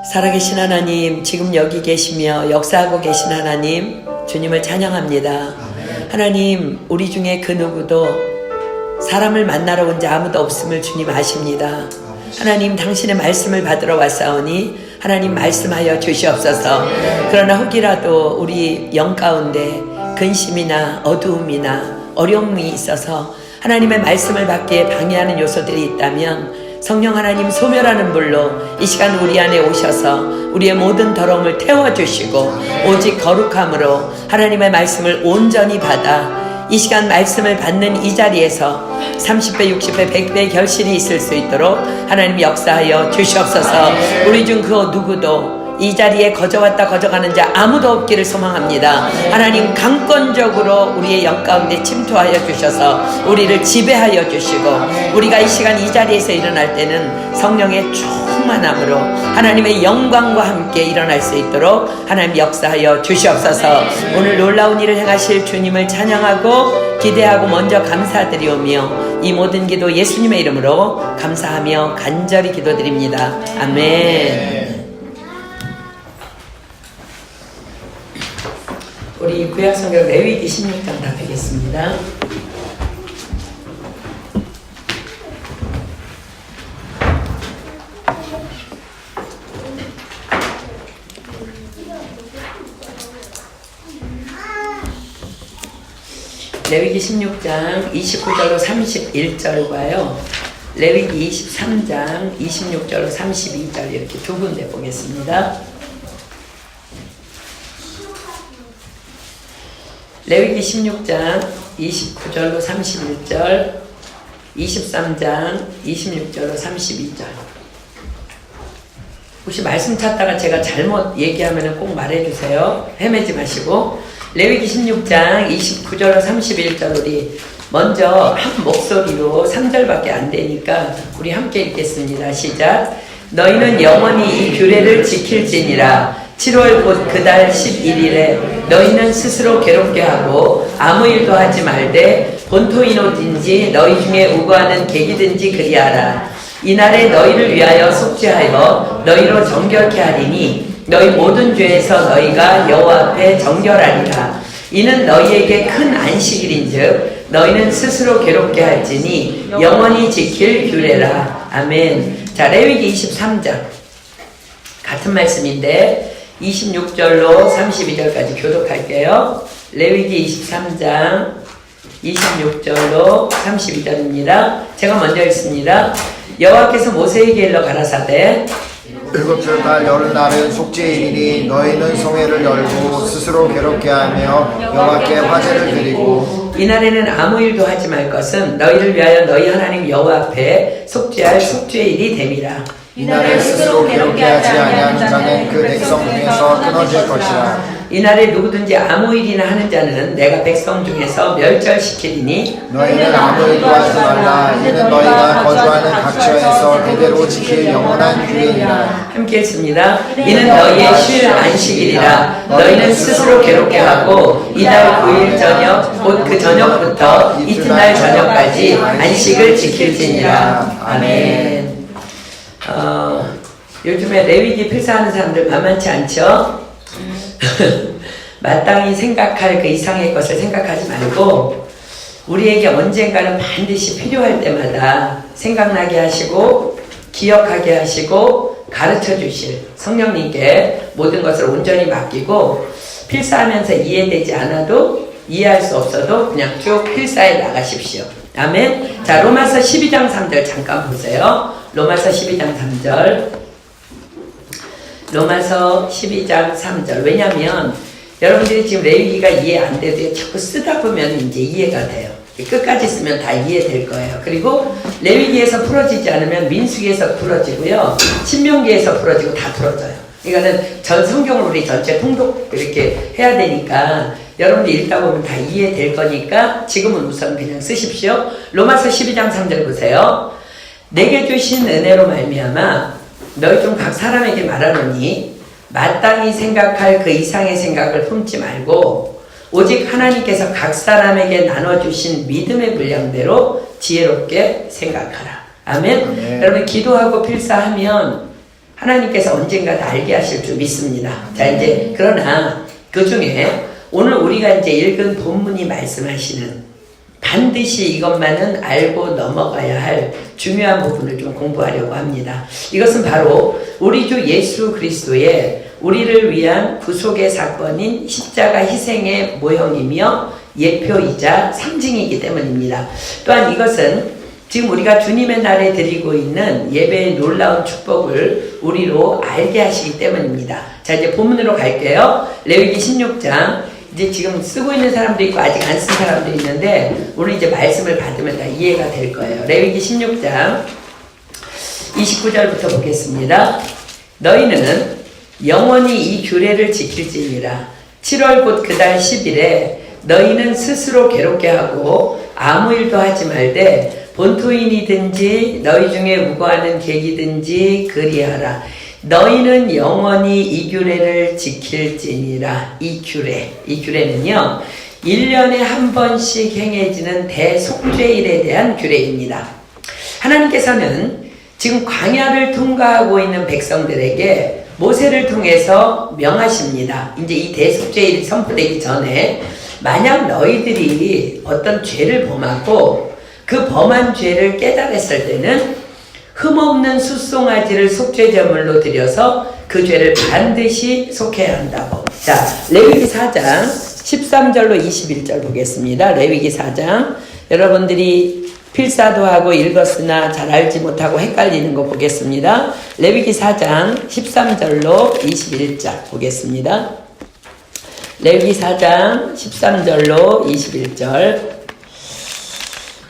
살아계신 하나님, 지금 여기 계시며 역사하고 계신 하나님, 주님을 찬양합니다. 하나님, 우리 중에 그 누구도 사람을 만나러 온 자 아무도 없음을 주님 아십니다. 하나님, 당신의 말씀을 받으러 왔사오니 하나님 말씀하여 주시옵소서. 그러나 혹이라도 우리 영 가운데 근심이나 어두움이나 어려움이 있어서 하나님의 말씀을 받기에 방해하는 요소들이 있다면 성령 하나님 소멸하는 불로 이 시간 우리 안에 오셔서 우리의 모든 더러움을 태워주시고 오직 거룩함으로 하나님의 말씀을 온전히 받아 이 시간 말씀을 받는 이 자리에서 30배, 60배, 100배의 결실이 있을 수 있도록 하나님 역사하여 주시옵소서. 우리 중 그 누구도 이 자리에 거저왔다 거저가는 자 아무도 없기를 소망합니다. 하나님 강권적으로 우리의 영 가운데 침투하여 주셔서 우리를 지배하여 주시고 우리가 이 시간 이 자리에서 일어날 때는 성령의 충만함으로 하나님의 영광과 함께 일어날 수 있도록 하나님 역사하여 주시옵소서. 오늘 놀라운 일을 행하실 주님을 찬양하고 기대하고 먼저 감사드리오며 이 모든 기도 예수님의 이름으로 감사하며 간절히 기도드립니다. 아멘. 우리 구약성경 레위기 16장 다 펴겠습니다. 레위기 16장 29절로 31절과요. 레위기 23장 26절로 32절 이렇게 두 군데 보겠습니다. 레위기 16장 29절로 31절, 23장 26절로 32절. 혹시 말씀 찾다가 제가 잘못 얘기하면 꼭 말해주세요. 헤매지 마시고. 레위기 16장 29절로 31절 우리 먼저 한 목소리로 3절밖에 안 되니까 우리 함께 읽겠습니다. 시작. 너희는 영원히 이 규례를 지킬지니라. 7월 곧 그 달 11일에 너희는 스스로 괴롭게 하고 아무 일도 하지 말되 본토인옷인지 너희 중에 우고하는 객이든지 그리하라. 이날에 너희를 위하여 속죄하여 너희로 정결케 하리니 너희 모든 죄에서 너희가 여호와 앞에 정결하리라. 이는 너희에게 큰 안식일인즉 너희는 스스로 괴롭게 할지니 영원히 지킬 규례라. 아멘. 자, 레위기 23장 같은 말씀인데 26절로 32절까지 교독할게요. 레위기 23장 26절로 32절입니다. 제가 먼저 읽습니다. 여호와께서 모세에게 일러 가라사대 일곱째 달 여름날은 속죄일이니 너희는 성회를 열고 스스로 괴롭게 하며 여호와께 화제를 드리고 이날에는 아무 일도 하지 말 것은 너희를 위하여 너희 하나님 여호와 앞에 속죄할 속죄일이 됨이라. 이날에 스스로 괴롭게 하지 아니하는 자는 그 백성 중에서 끊어질 것이라. 이날에 누구든지 아무 일이나 하는 자는 내가 백성 중에서 멸절시키리니 너희는 아무 일도 하지 말라. 이는 너희가 거주하는 각 지역에서 대대로 지킬 영원한 규례니라. 함께 읽습니다. 이는 너희의 쉴 안식일이라. 너희는 스스로 괴롭게 하고 이달 9일 저녁 곧 그 저녁부터 이튿날 저녁까지 안식을 지킬지니라. 아멘. 요즘에 레위기 필사하는 사람들 만만치 않죠? 마땅히 생각할 그 이상의 것을 생각하지 말고 우리에게 언젠가는 반드시 필요할 때마다 생각나게 하시고 기억하게 하시고 가르쳐 주실 성령님께 모든 것을 온전히 맡기고 필사하면서 이해되지 않아도 이해할 수 없어도 그냥 쭉 필사해 나가십시오. 아멘. 자, 로마서 12장 3절 잠깐 보세요. 로마서 12장 3절. 로마서 12장 3절. 왜냐면 여러분들이 지금 레위기가 이해 안 돼도 자꾸 쓰다 보면 이제 이해가 돼요. 끝까지 쓰면 다 이해될 거예요. 그리고 레위기에서 풀어지지 않으면 민수기에서 풀어지고요. 신명기에서 풀어지고 다 풀어져요. 그러니까는 전 성경을 우리 전체 통독 이렇게 해야 되니까 여러분들 읽다 보면 다 이해될 거니까 지금은 우선 그냥 쓰십시오. 로마서 12장 3절 보세요. 내게 주신 은혜로 말미암아 너희 중 각 사람에게 말하노니 마땅히 생각할 그 이상의 생각을 품지 말고 오직 하나님께서 각 사람에게 나눠주신 믿음의 분량대로 지혜롭게 생각하라. 아멘. 아멘. 여러분 기도하고 필사하면 하나님께서 언젠가 다 알게 하실 줄 믿습니다. 자, 이제 그러나 그 중에 오늘 우리가 이제 읽은 본문이 말씀하시는 반드시 이것만은 알고 넘어가야 할 중요한 부분을 좀 공부하려고 합니다. 이것은 바로 우리 주 예수 그리스도의 우리를 위한 구속의 사건인 십자가 희생의 모형이며 예표이자 상징이기 때문입니다. 또한 이것은 지금 우리가 주님의 날에 드리고 있는 예배의 놀라운 축복을 우리로 알게 하시기 때문입니다. 자, 이제 본문으로 갈게요. 레위기 16장. 이제 지금 쓰고 있는 사람도 있고 아직 안 쓴 사람도 있는데 오늘 이제 말씀을 받으면 다 이해가 될 거예요. 레위기 16장 29절부터 보겠습니다. 너희는 영원히 이 규례를 지킬지니라. 7월 곧 그달 10일에 너희는 스스로 괴롭게 하고 아무 일도 하지 말되 본토인이든지 너희 중에 우거하는 객이든지 그리하라. 너희는 영원히 이 규례를 지킬지니라. 이 규례는요 1년에 한 번씩 행해지는 대속죄일에 대한 규례입니다. 하나님께서는 지금 광야를 통과하고 있는 백성들에게 모세를 통해서 명하십니다. 이제 이 대속죄일이 선포되기 전에 만약 너희들이 어떤 죄를 범하고 그 범한 죄를 깨달았을 때는 흠없는 숫송아지를 속죄제물로 드려서 그 죄를 반드시 속해야 한다고. 자, 레위기 4장 13절로 21절 보겠습니다. 레위기 4장. 여러분들이 필사도 하고 읽었으나 잘 알지 못하고 헷갈리는 거 보겠습니다. 레위기 4장 13절로 21절 보겠습니다. 레위기 4장 13절로 21절.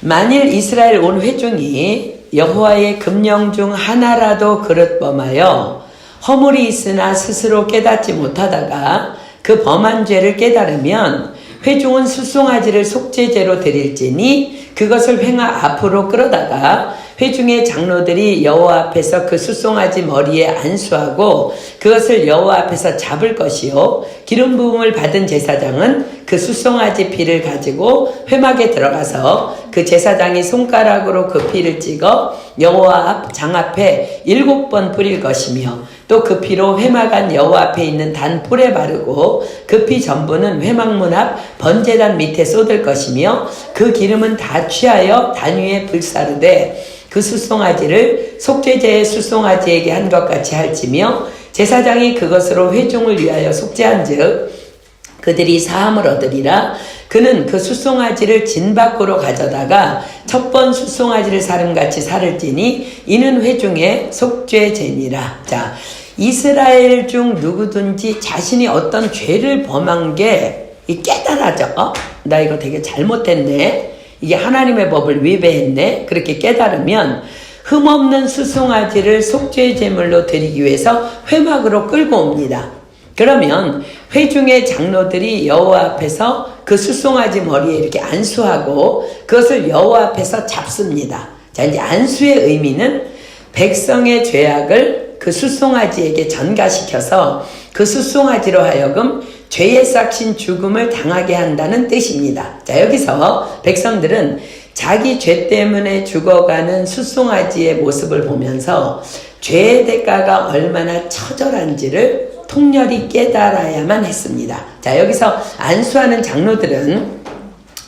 만일 이스라엘 온 회중이 여호와의 금령 중 하나라도 그릇범하여 허물이 있으나 스스로 깨닫지 못하다가 그 범한 죄를 깨달으면 회중은 숫송아지를 속죄제로 드릴지니 그것을 횡하 앞으로 끌어다가 회중의 장로들이 여호와 앞에서 그 숫송아지 머리에 안수하고 그것을 여호와 앞에서 잡을 것이요 기름 부음을 받은 제사장은 그 숫송아지 피를 가지고 회막에 들어가서 그 제사장이 손가락으로 그 피를 찍어 여호와 장 앞에 7번 뿌릴 것이며 또 그 피로 회막 안 여호와 앞에 있는 단뿔에 바르고 그 피 전부는 회막문 앞 번제단 밑에 쏟을 것이며 그 기름은 다 취하여 단 위에 불사르되 그 숫송아지를 속죄제의 숫송아지에게 한 것 같이 할지며 제사장이 그것으로 회중을 위하여 속죄한즉 그들이 사함을 얻으리라. 그는 그 숫송아지를 진 밖으로 가져다가 첫 번 숫송아지를 사름같이 사를지니 이는 회중의 속죄제니라. 자, 이스라엘 중 누구든지 자신이 어떤 죄를 범한 게 깨달아져. 나 이거 되게 잘못했네. 이게 하나님의 법을 위배했네. 그렇게 깨달으면 흠없는 숫송아지를 속죄제물로 드리기 위해서 회막으로 끌고 옵니다. 그러면 회중의 장로들이 여호와 앞에서 그 숫송아지 머리에 이렇게 안수하고 그것을 여호와 앞에서 잡습니다. 자, 이제 안수의 의미는 백성의 죄악을 그 숫송아지에게 전가시켜서 그 숫송아지로 하여금 죄의 싹신 죽음을 당하게 한다는 뜻입니다. 자, 여기서 백성들은 자기 죄 때문에 죽어가는 숫송아지의 모습을 보면서 죄의 대가가 얼마나 처절한지를 통렬히 깨달아야만 했습니다. 자, 여기서 안수하는 장로들은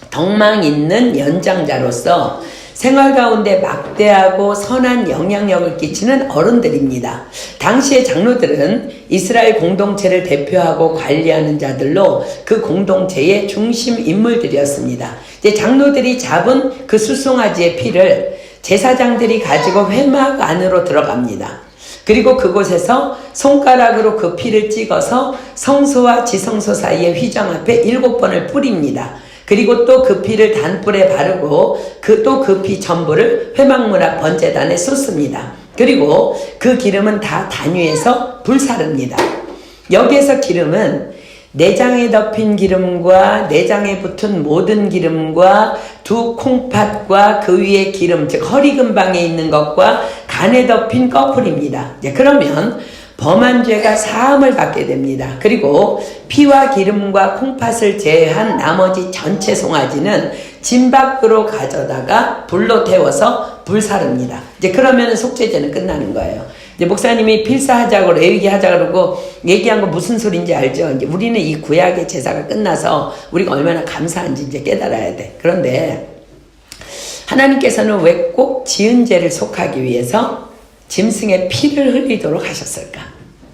덕망 있는 연장자로서 생활 가운데 막대하고 선한 영향력을 끼치는 어른들입니다. 당시의 장로들은 이스라엘 공동체를 대표하고 관리하는 자들로 그 공동체의 중심 인물들이었습니다. 이제 장로들이 잡은 그 숫송아지의 피를 제사장들이 가지고 회막 안으로 들어갑니다. 그리고 그곳에서 손가락으로 그 피를 찍어서 성소와 지성소 사이의 휘장 앞에 7번을 뿌립니다. 그리고 또 그 피를 단뿔에 바르고 또 그 피 전부를 회막문 앞 번제단에 쏟습니다. 그리고 그 기름은 다 단위에서 불사릅니다. 여기에서 기름은 내장에 덮인 기름과 내장에 붙은 모든 기름과 두 콩팥과 그 위에 기름, 즉 허리 근방에 있는 것과 간에 덮인 꺼풀입니다. 그러면 범한 죄가 사함을 받게 됩니다. 그리고 피와 기름과 콩팥을 제외한 나머지 전체 송아지는 진 밖으로 가져다가 불로 태워서 불사릅니다. 이제 그러면 속죄제는 끝나는 거예요. 이제 목사님이 필사하자고 레위기 하자 그러고 얘기한 거 무슨 소리인지 알죠? 이제 우리는 이 구약의 제사가 끝나서 우리가 얼마나 감사한지 이제 깨달아야 돼. 그런데 하나님께서는 왜 꼭 지은 죄를 속하기 위해서 짐승의 피를 흘리도록 하셨을까?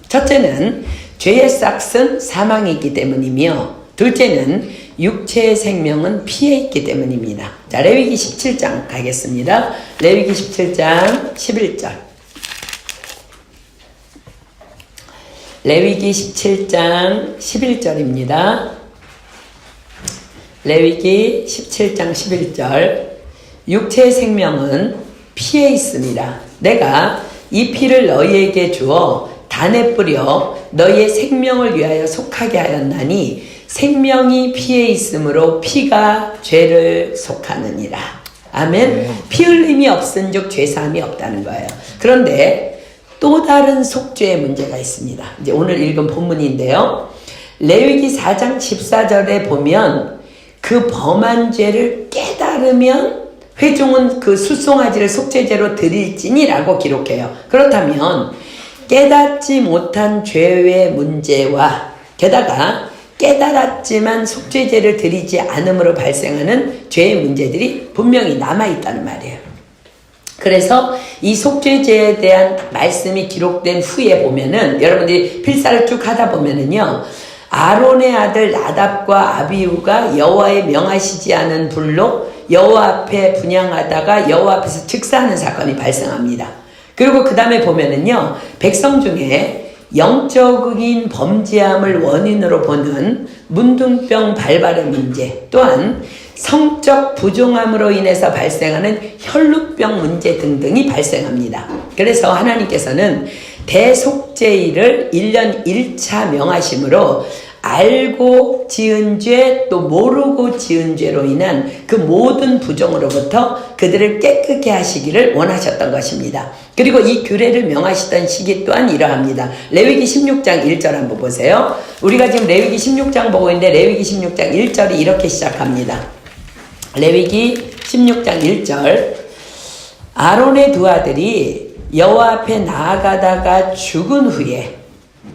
첫째는 죄의 싹은 사망이기 때문이며, 둘째는 육체의 생명은 피에 있기 때문입니다. 자, 레위기 17장 가겠습니다. 레위기 17장 11절. 레위기 17장 11절입니다. 레위기 17장 11절. 육체의 생명은 피에 있습니다. 내가 이 피를 너희에게 주어 단에 뿌려 너희의 생명을 위하여 속하게 하였나니 생명이 피에 있으므로 피가 죄를 속하느니라. 아멘. 피 흘림이 없은즉 죄사함이 없다는 거예요. 그런데 또 다른 속죄의 문제가 있습니다. 이제 오늘 읽은 본문인데요. 레위기 4장 14절에 보면 그 범한 죄를 깨달으면 회중은 그 숫송아지를 속죄제로 드릴지니라고 기록해요. 그렇다면 깨닫지 못한 죄의 문제와 게다가 깨달았지만 속죄제를 드리지 않음으로 발생하는 죄의 문제들이 분명히 남아있다는 말이에요. 그래서 이 속죄제에 대한 말씀이 기록된 후에 보면은 여러분들이 필사를 쭉 하다 보면은요, 아론의 아들 나답과 아비후가 여호와의 명하시지 않은 불로 여호와 앞에 분향하다가 여호와 앞에서 즉사하는 사건이 발생합니다. 그리고 그 다음에 보면은요, 백성 중에 영적인 범죄함을 원인으로 보는 문둥병 발발의 문제, 또한 성적 부종함으로 인해서 발생하는 혈루병 문제 등등이 발생합니다. 그래서 하나님께서는 대속죄일을 1년 1차 명하심으로 알고 지은 죄 또 모르고 지은 죄로 인한 그 모든 부정으로부터 그들을 깨끗게 하시기를 원하셨던 것입니다. 그리고 이 규례를 명하시던 시기 또한 이러합니다. 레위기 16장 1절 한번 보세요. 우리가 지금 레위기 16장 보고 있는데 레위기 16장 1절이 이렇게 시작합니다. 레위기 16장 1절. 아론의 두 아들이 여호와 앞에 나아가다가 죽은 후에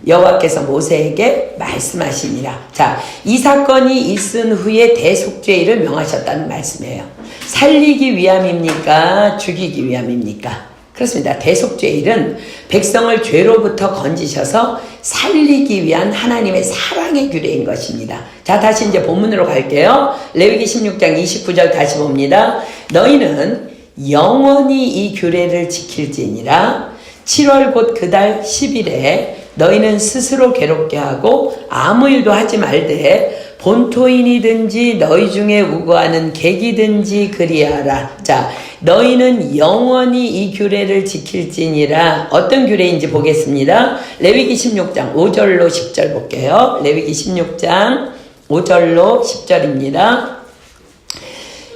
여호와께서 모세에게 말씀하시니라. 자, 이 사건이 있은 후에 대속죄일을 명하셨다는 말씀이에요. 살리기 위함입니까? 죽이기 위함입니까? 그렇습니다. 대속죄일은 백성을 죄로부터 건지셔서 살리기 위한 하나님의 사랑의 규례인 것입니다. 자, 다시 이제 본문으로 갈게요. 레위기 16장 29절 다시 봅니다. 너희는 영원히 이 규례를 지킬지니라. 7월 곧 그달 10일에 너희는 스스로 괴롭게 하고 아무 일도 하지 말되 본토인이든지 너희 중에 우고하는 객이든지 그리하라. 자, 너희는 영원히 이 규례를 지킬지니라. 어떤 규례인지 보겠습니다. 레위기 16장 5절로 10절 볼게요. 레위기 16장 5절로 10절입니다.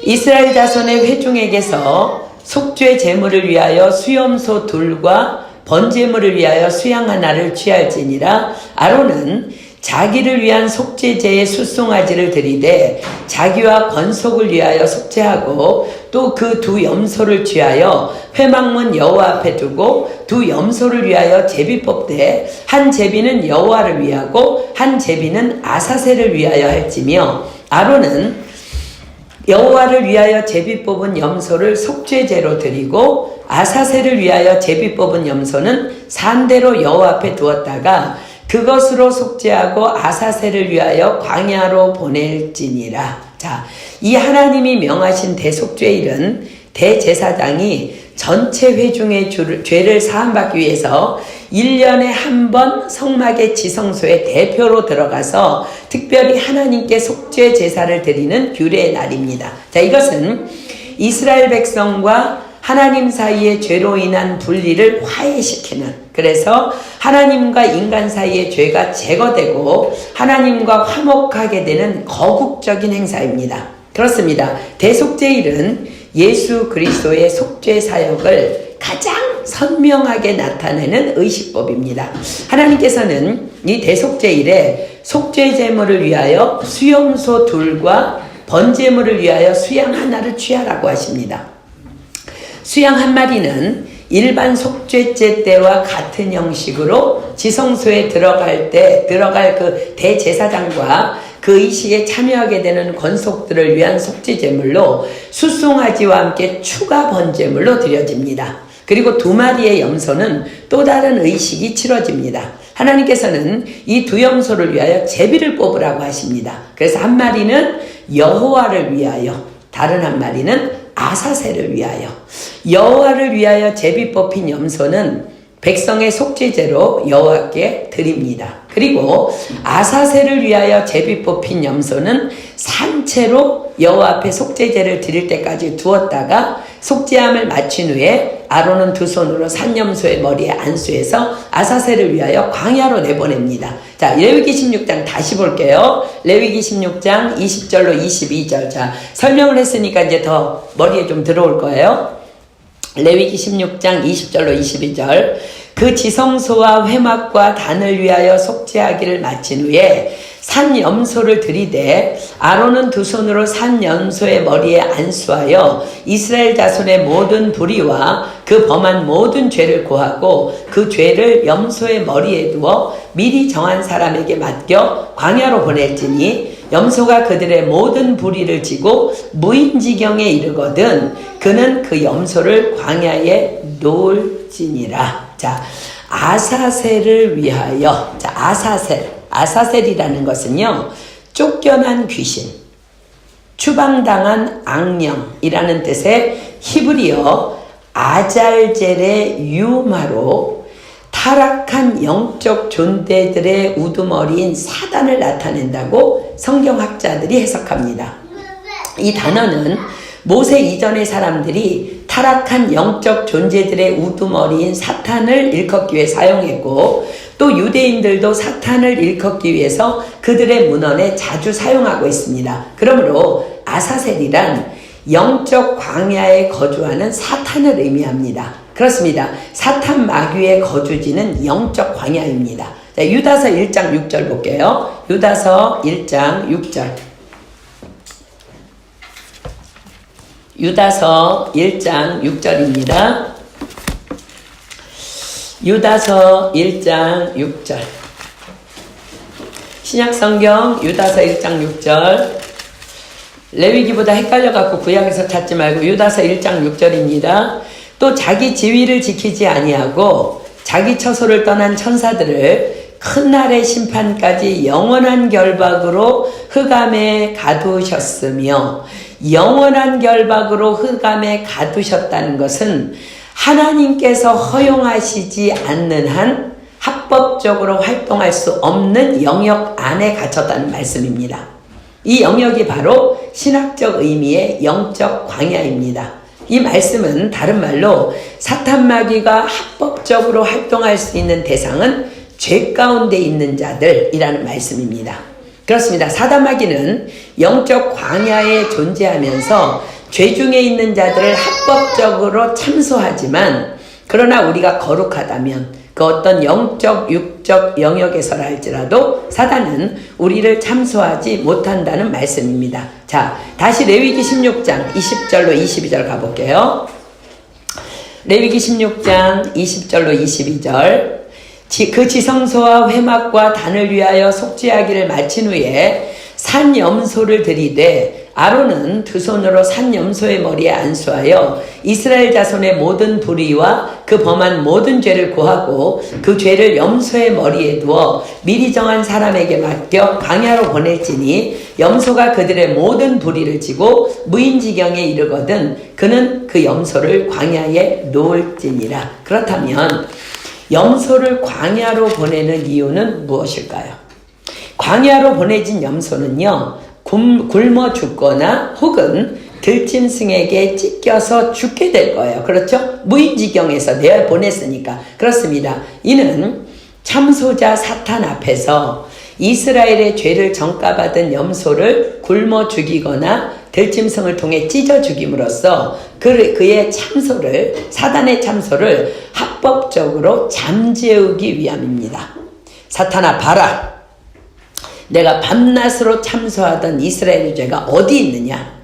이스라엘 자손의 회중에게서 속죄 제물을 위하여 수염소 둘과 번제물을 위하여 수양 하나를 취할지니라. 아론은 자기를 위한 속죄제의 숫송아지를 드리되 자기와 건속을 위하여 속죄하고 또 그 두 염소를 취하여 회막문 여호와 앞에 두고 두 염소를 위하여 제비 뽑되 한 제비는 여호와를 위하고 한 제비는 아사셀을 위하여 할지며, 아론은 여호와를 위하여 제비 뽑은 염소를 속죄제로 드리고 아사셀을 위하여 제비 뽑은 염소는 산대로 여호와 앞에 두었다가 그것으로 속죄하고 아사셀을 위하여 광야로 보낼지니라. 자, 이 하나님이 명하신 대속죄일은 대제사장이 전체 회중의 죄를 사함받기 위해서 1년에 한 번 성막의 지성소에 대표로 들어가서 특별히 하나님께 속죄 제사를 드리는 규례의 날입니다. 자, 이것은 이스라엘 백성과 하나님 사이의 죄로 인한 분리를 화해시키는, 그래서 하나님과 인간 사이의 죄가 제거되고 하나님과 화목하게 되는 거국적인 행사입니다. 그렇습니다. 대속죄일은 예수 그리스도의 속죄 사역을 가장 선명하게 나타내는 의식법입니다. 하나님께서는 이 대속죄일에 속죄 제물을 위하여 수염소 둘과 번제물을 위하여 수양 하나를 취하라고 하십니다. 수양 한 마리는 일반 속죄제 때와 같은 형식으로 지성소에 들어갈 그 대제사장과 그 의식에 참여하게 되는 권속들을 위한 속죄제물로 수송아지와 함께 추가 번제물로 드려집니다. 그리고 2마리의 염소는 또 다른 의식이 치러집니다. 하나님께서는 이 2 염소를 위하여 제비를 뽑으라고 하십니다. 그래서 한 마리는 여호와를 위하여, 다른 한 마리는 아사셀을 위하여. 여호와를 위하여 제비 뽑힌 염소는 백성의 속죄제로 여호와께 드립니다. 그리고 아사셀을 위하여 제비 뽑힌 염소는 산채로 여호와 앞에 속죄제를 드릴 때까지 두었다가 속죄함을 마친 후에 아론은 2 손으로 산염소의 머리에 안수해서 아사셀을 위하여 광야로 내보냅니다. 자, 레위기 16장 다시 볼게요. 레위기 16장 20절로 22절. 자, 설명을 했으니까 이제 더 머리에 좀 들어올 거예요. 레위기 16장 20절로 22절. 그 지성소와 회막과 단을 위하여 속죄하기를 마친 후에 산염소를 들이되 아론은 2 손으로 산염소의 머리에 안수하여 이스라엘 자손의 모든 불의와 그 범한 모든 죄를 고하고 그 죄를 염소의 머리에 두어 미리 정한 사람에게 맡겨 광야로 보낼지니 염소가 그들의 모든 불의를 지고 무인지경에 이르거든 그는 그 염소를 광야에 놓을지니라. 자, 아사셀을 위하여. 자, 아사셀이라는 것은요, 쫓겨난 귀신, 추방당한 악령이라는 뜻의 히브리어 아잘젤의 유마로 타락한 영적 존재들의 우두머리인 사단을 나타낸다고 성경학자들이 해석합니다. 이 단어는 모세 이전의 사람들이 타락한 영적 존재들의 우두머리인 사탄을 일컫기 위해 사용했고 또 유대인들도 사탄을 일컫기 위해서 그들의 문헌에 자주 사용하고 있습니다. 그러므로 아사셀이란 영적 광야에 거주하는 사탄을 의미합니다. 그렇습니다. 사탄 마귀의 거주지는 영적 광야입니다. 자, 유다서 1장 6절 볼게요. 유다서 1장 6절. 유다서 1장 6절입니다. 유다서 1장 6절. 신약성경 유다서 1장 6절. 레위기보다 헷갈려갖고 구약에서 찾지 말고 유다서 1장 6절입니다. 또 자기 지위를 지키지 아니하고 자기 처소를 떠난 천사들을 큰 날의 심판까지 영원한 결박으로 흑암에 가두셨으며, 영원한 결박으로 흑암에 가두셨다는 것은 하나님께서 허용하시지 않는 한 합법적으로 활동할 수 없는 영역 안에 갇혔다는 말씀입니다. 이 영역이 바로 신학적 의미의 영적 광야입니다. 이 말씀은 다른 말로 사탄 마귀가 합법적으로 활동할 수 있는 대상은 죄 가운데 있는 자들이라는 말씀입니다. 그렇습니다. 사단 마귀는 영적 광야에 존재하면서 죄 중에 있는 자들을 합법적으로 참소하지만, 그러나 우리가 거룩하다면 그 어떤 영적 육적 영역에서라 할지라도 사단은 우리를 참소하지 못한다는 말씀입니다. 자, 다시 레위기 16장 20절로 22절 가볼게요. 레위기 16장 20절로 22절. 그 지성소와 회막과 단을 위하여 속죄하기를 마친 후에 산염소를 들이되 아론은 2 손으로 산염소의 머리에 안수하여 이스라엘 자손의 모든 불의와 그 범한 모든 죄를 고하고 그 죄를 염소의 머리에 두어 미리 정한 사람에게 맡겨 광야로 보낼지니 염소가 그들의 모든 불의를 지고 무인지경에 이르거든 그는 그 염소를 광야에 놓을지니라. 그렇다면 염소를 광야로 보내는 이유는 무엇일까요? 광야로 보내진 염소는요, 굶어 죽거나 혹은 들짐승에게 찢겨서 죽게 될 거예요. 그렇죠? 무인지경에서 내보냈으니까. 그렇습니다. 이는 참소자 사탄 앞에서 이스라엘의 죄를 전가받은 염소를 굶어 죽이거나 들짐승을 통해 찢어 죽임으로써 그의 참소를, 사단의 참소를 합법적으로 잠재우기 위함입니다. 사탄아, 봐라. 내가 밤낮으로 참소하던 이스라엘의 죄가 어디 있느냐?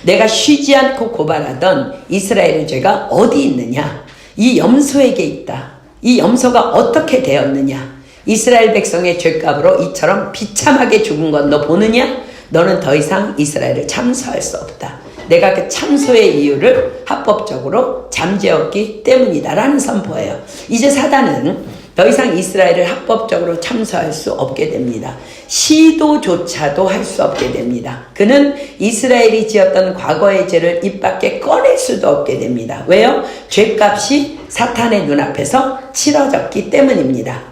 내가 쉬지 않고 고발하던 이스라엘의 죄가 어디 있느냐? 이 염소에게 있다. 이 염소가 어떻게 되었느냐? 이스라엘 백성의 죄값으로 이처럼 비참하게 죽은 건 너 보느냐? 너는 더 이상 이스라엘을 참소할 수 없다. 내가 그 참소의 이유를 합법적으로 잠재웠기 때문이다 라는 선포예요. 이제 사단은 더 이상 이스라엘을 합법적으로 참소할 수 없게 됩니다. 시도조차도 할 수 없게 됩니다. 그는 이스라엘이 지었던 과거의 죄를 입 밖에 꺼낼 수도 없게 됩니다. 왜요? 죄값이 사탄의 눈앞에서 치러졌기 때문입니다.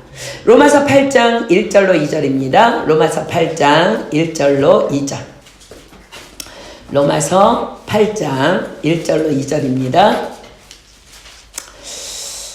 로마서 8장 1절로 2절입니다. 로마서 8장 1절로 2절. 로마서 8장 1절로 2절입니다.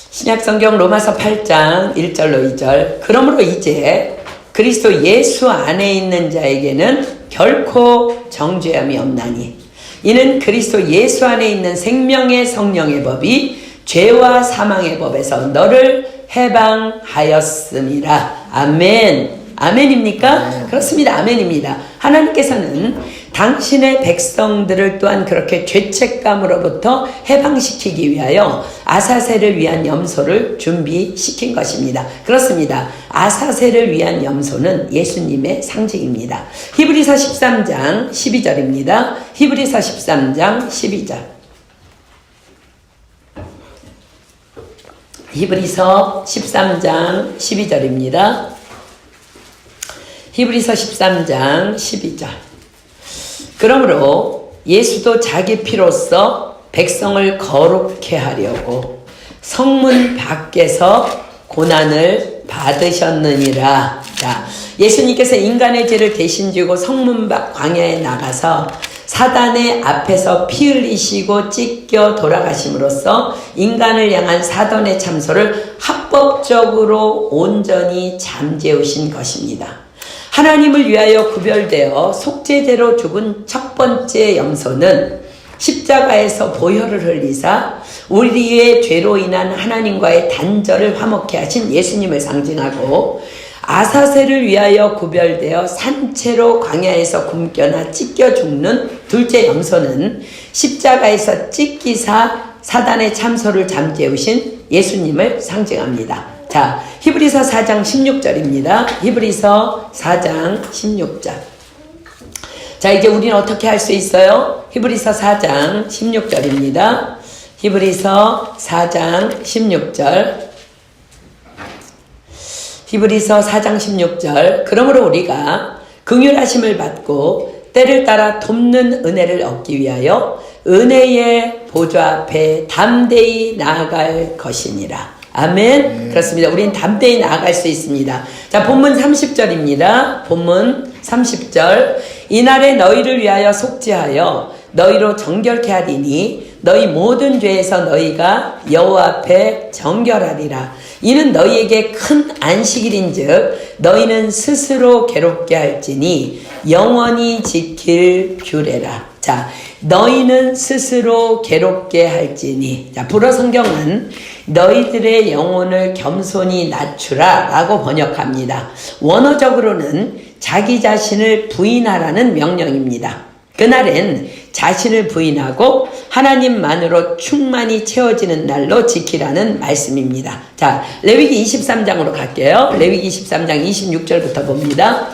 신약성경 로마서 8장 1절로 2절. 그러므로 이제 그리스도 예수 안에 있는 자에게는 결코 정죄함이 없나니 이는 그리스도 예수 안에 있는 생명의 성령의 법이 죄와 사망의 법에서 너를 해방하였음이라. 아멘. 아멘입니까? 네. 그렇습니다. 아멘입니다. 하나님께서는 당신의 백성들을 또한 그렇게 죄책감으로부터 해방시키기 위하여 아사셀을 위한 염소를 준비시킨 것입니다. 그렇습니다. 아사셀을 위한 염소는 예수님의 상징입니다. 히브리서 13장 12절입니다. 히브리서 13장 12절. 히브리서 13장 12절입니다. 히브리서 13장 12절. 그러므로 예수도 자기 피로써 백성을 거룩케 하려고 성문 밖에서 고난을 받으셨느니라. 자, 예수님께서 인간의 죄를 대신 지고 성문 밖 광야에 나가서 사단의 앞에서 피 흘리시고 찢겨 돌아가심으로써 인간을 향한 사단의 참소를 합법적으로 온전히 잠재우신 것입니다. 하나님을 위하여 구별되어 속죄제로 죽은 첫 번째 염소는 십자가에서 보혈을 흘리사 우리의 죄로 인한 하나님과의 단절을 화목케 하신 예수님을 상징하고, 아사셀을 위하여 구별되어 산채로 광야에서 굶겨나 찢겨 죽는 둘째 염소는 십자가에서 찢기사 사단의 참소를 잠재우신 예수님을 상징합니다. 자, 히브리서 4장 16절입니다. 히브리서 4장 16절. 자, 이제 우리는 어떻게 할 수 있어요? 히브리서 4장 16절입니다. 히브리서 4장 16절. 히브리서 4장 16절. 그러므로 우리가 긍휼하심을 받고 때를 따라 돕는 은혜를 얻기 위하여 은혜의 보좌 앞에 담대히 나아갈 것이니라. 아멘. 그렇습니다. 우린 담대히 나아갈 수 있습니다. 자, 본문 30절입니다. 본문 30절. 이날에 너희를 위하여 속죄하여 너희로 정결케 하리니 너희 모든 죄에서 너희가 여호와 앞에 정결하리라. 이는 너희에게 큰 안식일인즉 너희는 스스로 괴롭게 할지니 영원히 지킬 규례라. 자, 너희는 스스로 괴롭게 할지니. 자, 불어 성경은 너희들의 영혼을 겸손히 낮추라 라고 번역합니다. 원어적으로는 자기 자신을 부인하라는 명령입니다. 그날엔 자신을 부인하고 하나님만으로 충만히 채워지는 날로 지키라는 말씀입니다. 자, 레위기 23장으로 갈게요. 레위기 23장 26절부터 봅니다.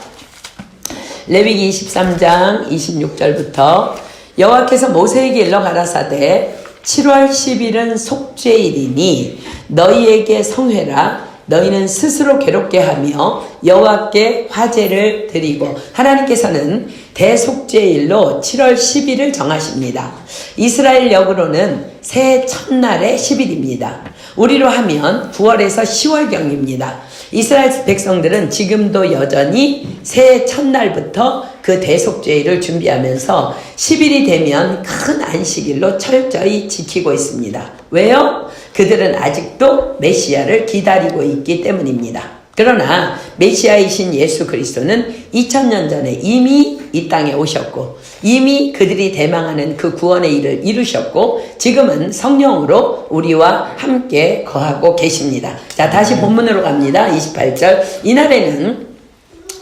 레위기 23장 26절부터 여호와께서 모세에게 일러 가라사대 7월 10일은 속죄일이니 너희에게 성회라. 너희는 스스로 괴롭게 하며 여호와께 화제를 드리고. 하나님께서는 대속죄일로 7월 10일을 정하십니다. 이스라엘 역으로는 새해 첫날의 10일입니다. 우리로 하면 9월에서 10월경입니다. 이스라엘 백성들은 지금도 여전히 새해 첫날부터 그 대속죄일을 준비하면서 10일이 되면 큰 안식일로 철저히 지키고 있습니다. 왜요? 그들은 아직도 메시아를 기다리고 있기 때문입니다. 그러나 메시아이신 예수 그리스도는 2000년 전에 이미 이 땅에 오셨고 이미 그들이 대망하는 그 구원의 일을 이루셨고 지금은 성령으로 우리와 함께 거하고 계십니다. 자, 다시 본문으로 갑니다. 28절. 이날에는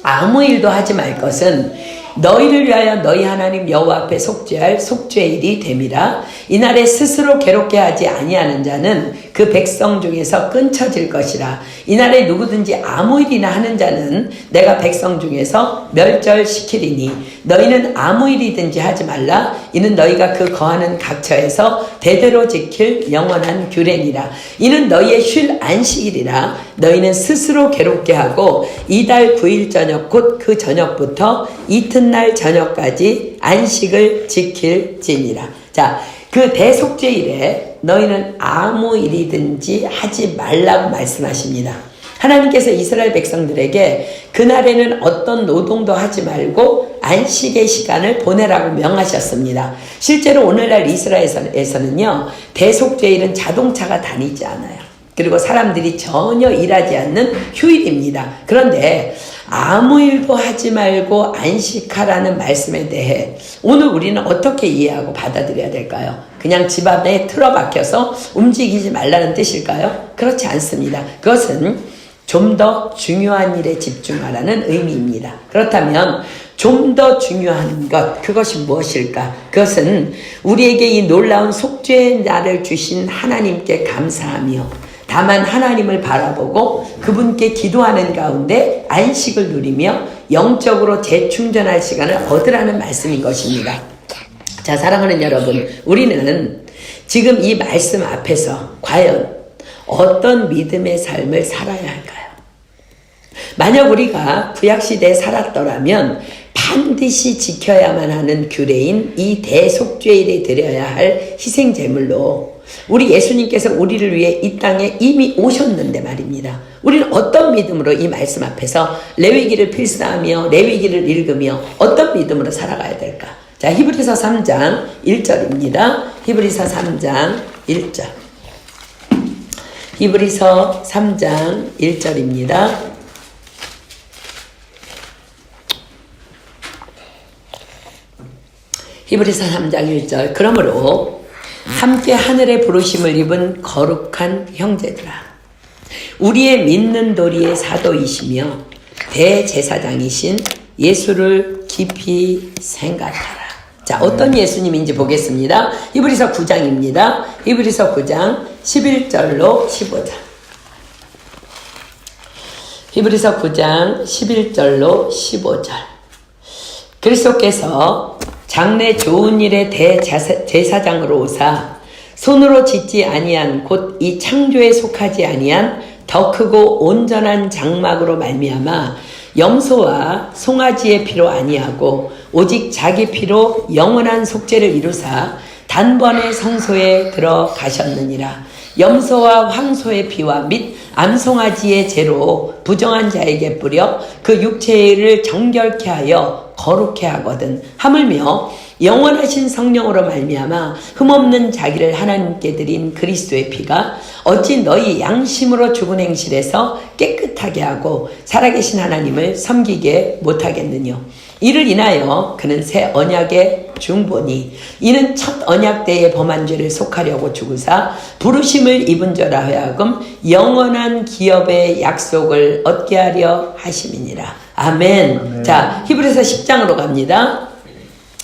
아무 일도 하지 말 것은 너희를 위하여 너희 하나님 여호와 앞에 속죄할 속죄일이 됨이라. 이날에 스스로 괴롭게 하지 아니하는 자는 그 백성 중에서 끊쳐질 것이라. 이날에 누구든지 아무 일이나 하는 자는 내가 백성 중에서 멸절시키리니 너희는 아무 일이든지 하지 말라. 이는 너희가 그 거하는 각처에서 대대로 지킬 영원한 규례니라. 이는 너희의 쉴 안식일이라. 너희는 스스로 괴롭게 하고 이달 9일 저녁 곧 그 저녁부터 이튿날 저녁까지 안식을 지킬지니라. 자, 그 대속죄일에 너희는 아무 일이든지 하지 말라고 말씀하십니다. 하나님께서 이스라엘 백성들에게 그날에는 어떤 노동도 하지 말고 안식의 시간을 보내라고 명하셨습니다. 실제로 오늘날 이스라엘에서는요, 대속죄일은 자동차가 다니지 않아요. 그리고 사람들이 전혀 일하지 않는 휴일입니다. 그런데 아무 일도 하지 말고 안식하라는 말씀에 대해 오늘 우리는 어떻게 이해하고 받아들여야 될까요? 그냥 집 안에 틀어박혀서 움직이지 말라는 뜻일까요? 그렇지 않습니다. 그것은 좀 더 중요한 일에 집중하라는 의미입니다. 그렇다면 좀 더 중요한 것, 그것이 무엇일까? 그것은 우리에게 이 놀라운 속죄의 날을 주신 하나님께 감사하며 다만 하나님을 바라보고 그분께 기도하는 가운데 안식을 누리며 영적으로 재충전할 시간을 얻으라는 말씀인 것입니다. 자, 사랑하는 여러분, 우리는 지금 이 말씀 앞에서 과연 어떤 믿음의 삶을 살아야 할까요? 만약 우리가 구약시대에 살았더라면 반드시 지켜야만 하는 규례인 이 대속죄일에 드려야 할 희생제물로 우리 예수님께서 우리를 위해 이 땅에 이미 오셨는데 말입니다. 우리는 어떤 믿음으로 이 말씀 앞에서 레위기를 필사하며 레위기를 읽으며 어떤 믿음으로 살아가야 될까? 자, 히브리서 3장 1절입니다. 히브리서 3장 1절. 히브리서 3장 1절입니다. 히브리서 3장 1절. 그러므로 함께 하늘의 부르심을 입은 거룩한 형제들아, 우리의 믿는 도리의 사도이시며 대제사장이신 예수를 깊이 생각하라. 자, 어떤 예수님인지 보겠습니다. 히브리서 9장입니다. 히브리서 9장 11절로 15절. 히브리서 9장 11절로 15절. 그리스도께서 장래 좋은 일의 대제사장으로 오사 손으로 짓지 아니한 곧 이 창조에 속하지 아니한 더 크고 온전한 장막으로 말미암아 염소와 송아지의 피로 아니하고 오직 자기 피로 영원한 속죄를 이루사 단번에 성소에 들어가셨느니라. 염소와 황소의 피와 및 암송아지의 죄로 부정한 자에게 뿌려 그 육체를 정결케 하여 거룩케 하거든. 하물며 영원하신 성령으로 말미암아 흠없는 자기를 하나님께 드린 그리스도의 피가 어찌 너희 양심으로 죽은 행실에서 깨끗하게 하고 살아계신 하나님을 섬기게 못하겠느냐. 이를 인하여 그는 새 언약의 중보니 이는 첫 언약 때의 범한 죄를 속하려고 죽으사 부르심을 입은 자라 하여금 영원한 기업의 약속을 얻게 하려 하심이니라. 아멘. 아멘. 자, 히브리서 10장으로 갑니다.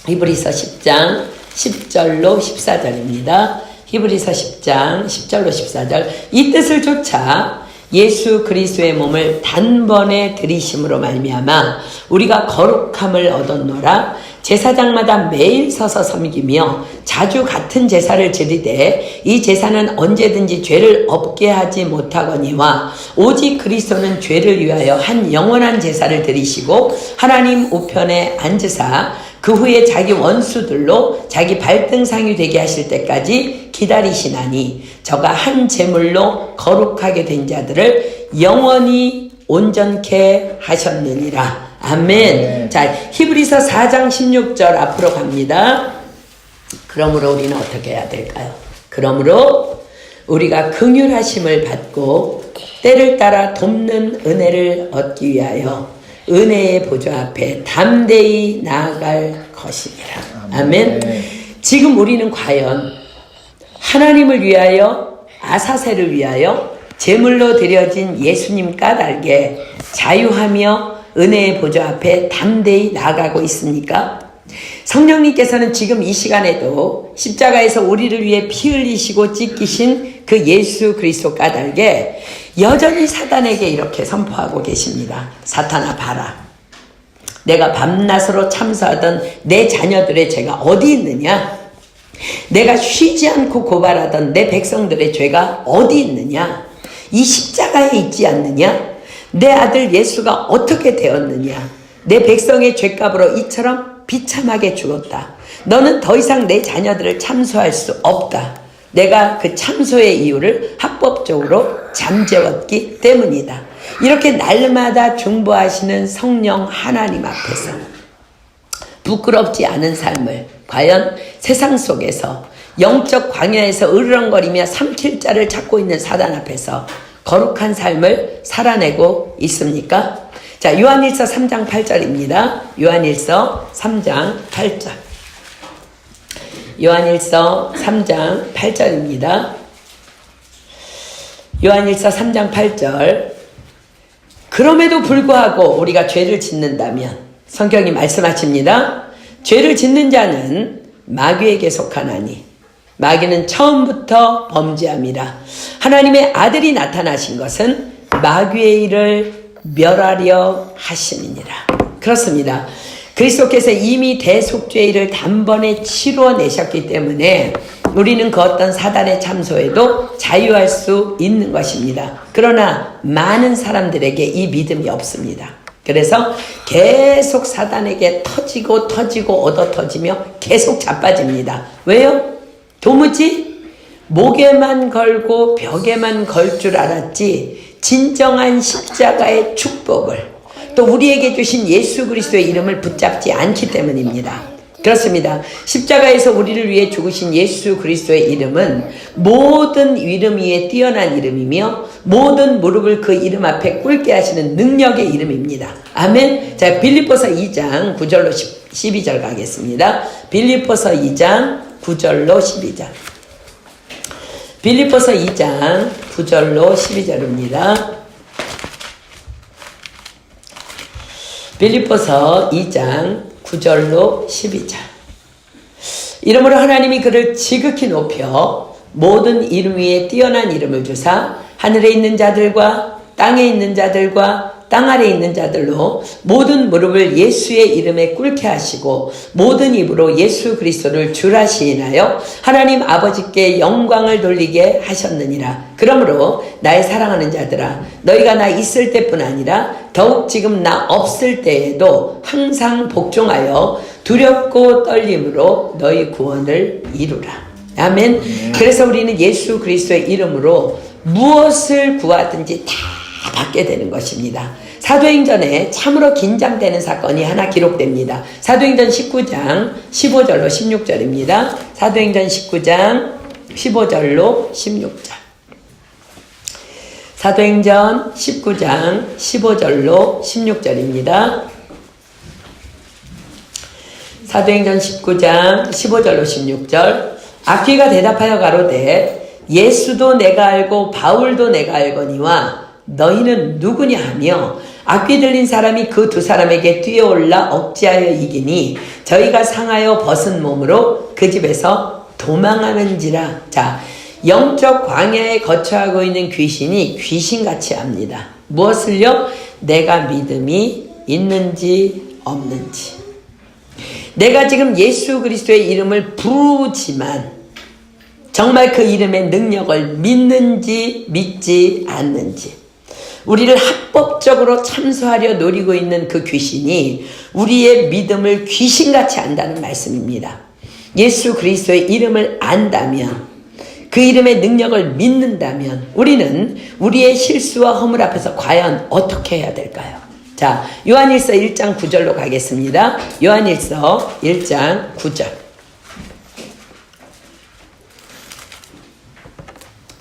히브리서 10장 10절로 14절입니다. 히브리서 10장 10절로 14절. 이 뜻을 쫓아 예수 그리스도의 몸을 단번에 들이심으로 말미암아 우리가 거룩함을 얻었노라. 제사장마다 매일 서서 섬기며 자주 같은 제사를 드리되 이 제사는 언제든지 죄를 없게 하지 못하거니와 오직 그리스도는 죄를 위하여 한 영원한 제사를 드리시고 하나님 우편에 앉으사 그 후에 자기 원수들로 자기 발등상이 되게 하실 때까지 기다리시나니 저가 한 제물로 거룩하게 된 자들을 영원히 온전케 하셨느니라. 아멘. 네. 자, 히브리서 4장 16절 앞으로 갑니다. 그러므로 우리는 어떻게 해야 될까요? 그러므로 우리가 긍휼하심을 받고 때를 따라 돕는 은혜를 얻기 위하여 은혜의 보좌 앞에 담대히 나아갈 것이니라. 아멘. 아멘. 지금 우리는 과연 하나님을 위하여, 아사세를 위하여 제물로 드려진 예수님 까닭에 자유하며 은혜의 보좌 앞에 담대히 나아가고 있습니까? 성령님께서는 지금 이 시간에도 십자가에서 우리를 위해 피 흘리시고 찢기신 그 예수 그리스도 까닭에 여전히 사단에게 이렇게 선포하고 계십니다. 사탄아 봐라. 내가 밤낮으로 참수하던 내 자녀들의 죄가 어디 있느냐? 내가 쉬지 않고 고발하던 내 백성들의 죄가 어디 있느냐? 이 십자가에 있지 않느냐? 내 아들 예수가 어떻게 되었느냐? 내 백성의 죄값으로 이처럼 비참하게 죽었다. 너는 더 이상 내 자녀들을 참수할 수 없다. 내가 그 참소의 이유를 합법적으로 잠재웠기 때문이다. 이렇게 날마다 중보하시는 성령 하나님 앞에서 부끄럽지 않은 삶을 과연 세상 속에서 영적 광야에서 으르렁거리며 삼킬 자를 찾고 있는 사단 앞에서 거룩한 삶을 살아내고 있습니까? 자, 요한일서 3장 8절입니다. 요한일서 3장 8절. 요한일서 3장 8절입니다. 요한일서 3장 8절. 그럼에도 불구하고 우리가 죄를 짓는다면 성경이 말씀하십니다. 죄를 짓는 자는 마귀에게 속하나니 마귀는 처음부터 범죄함이라. 하나님의 아들이 나타나신 것은 마귀의 일을 멸하려 하심이니라. 그렇습니다. 그리스도께서 이미 대속죄를 단번에 치루어내셨기 때문에 우리는 그 어떤 사단의 참소에도 자유할 수 있는 것입니다. 그러나 많은 사람들에게 이 믿음이 없습니다. 그래서 계속 사단에게 터지고 얻어 터지며 계속 자빠집니다. 왜요? 도무지 목에만 걸고 벽에만 걸 줄 알았지 진정한 십자가의 축복을 또 우리에게 주신 예수 그리스도의 이름을 붙잡지 않기 때문입니다. 그렇습니다. 십자가에서 우리를 위해 죽으신 예수 그리스도의 이름은 모든 이름 위에 뛰어난 이름이며 모든 무릎을 그 이름 앞에 꿇게 하시는 능력의 이름입니다. 아멘. 자, 빌립보서 2장 9절로 12절 가겠습니다. 빌립보서 2장 9절로 12절. 빌립보서 2장 9절로 12절입니다. 빌립보서 2장 9절로 12절. 이러므로 하나님이 그를 지극히 높여 모든 이름 위에 뛰어난 이름을 주사 하늘에 있는 자들과 땅에 있는 자들과 땅 아래에 있는 자들로 모든 무릎을 예수의 이름에 꿇게 하시고 모든 입으로 예수 그리스도를 주라 시인하여 하나님 아버지께 영광을 돌리게 하셨느니라. 그러므로 나의 사랑하는 자들아, 너희가 나 있을 때뿐 아니라 더욱 지금 나 없을 때에도 항상 복종하여 두렵고 떨림으로 너희 구원을 이루라. 아멘. 그래서 우리는 예수 그리스도의 이름으로 무엇을 구하든지 다 받게 되는 것입니다. 사도행전에 참으로 긴장되는 사건이 하나 기록됩니다. 사도행전 19장 15절로 16절입니다. 사도행전 19장 15절로 16절. 사도행전 19장 15절로 16절입니다. 사도행전 19장 15절로 16절. 아퀴가 대답하여 가로되 예수도 내가 알고 바울도 내가 알거니와 너희는 누구냐 하며 악귀 들린 사람이 그 두 사람에게 뛰어올라 억지하여 이기니 저희가 상하여 벗은 몸으로 그 집에서 도망하는지라. 자, 영적 광야에 거처하고 있는 귀신이 귀신같이 합니다. 무엇을요? 내가 믿음이 있는지 없는지. 내가 지금 예수 그리스도의 이름을 부르지만 정말 그 이름의 능력을 믿는지 믿지 않는지. 우리를 합법적으로 참수하려 노리고 있는 그 귀신이 우리의 믿음을 귀신같이 안다는 말씀입니다. 예수 그리스도의 이름을 안다면, 그 이름의 능력을 믿는다면 우리는 우리의 실수와 허물 앞에서 과연 어떻게 해야 될까요? 자, 요한일서 1장 9절로 가겠습니다. 요한일서 1장 9절.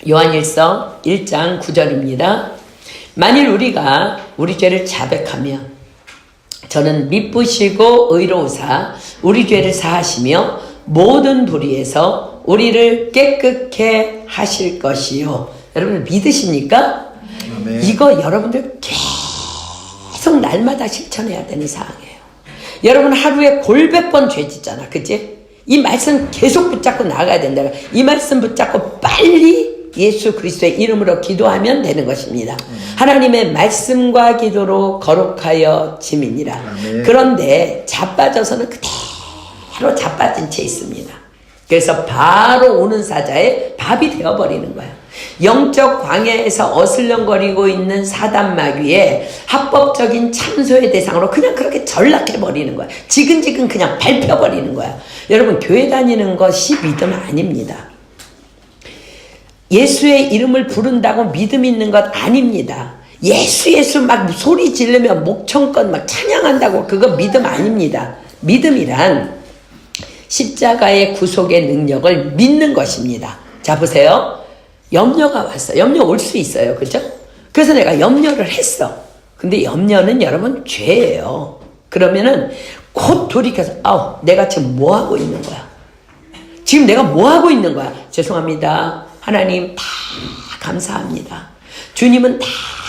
요한일서 1장 9절입니다. 만일 우리가 우리 죄를 자백하면 저는 미쁘시고 의로우사 우리 죄를 사하시며 모든 불의에서 우리를 깨끗게 하실 것이요. 여러분 믿으십니까? 아멘. 이거 여러분들 계속 날마다 실천해야 되는 사항이에요. 여러분 하루에 골백 번 죄 짓잖아. 그치? 이 말씀 계속 붙잡고 나가야 된다. 이 말씀 붙잡고 빨리 예수 그리스도의 이름으로 기도하면 되는 것입니다. 하나님의 말씀과 기도로 거룩하여 짐이니라. 그런데 자빠져서는 그대로 자빠진 채 있습니다. 그래서 바로 오는 사자의 밥이 되어버리는 거야. 영적 광야에서 어슬렁거리고 있는 사단마귀의 합법적인 참소의 대상으로 그냥 그렇게 전락해버리는 거야. 지근지근 그냥 밟혀버리는 거야. 여러분 교회 다니는 것이 믿음 아닙니다. 예수의 이름을 부른다고 믿음 있는 것 아닙니다. 예수 막 소리 지르며 목청껏 막 찬양한다고 그거 믿음 아닙니다. 믿음이란 십자가의 구속의 능력을 믿는 것입니다. 자 보세요. 염려가 왔어. 염려 올 수 있어요. 그죠? 그래서 내가 염려를 했어. 근데 염려는 여러분 죄예요. 그러면은 곧 돌이켜서 내가 지금 뭐 하고 있는 거야? 지금 내가 뭐 하고 있는 거야? 죄송합니다. 하나님 다 감사합니다. 주님은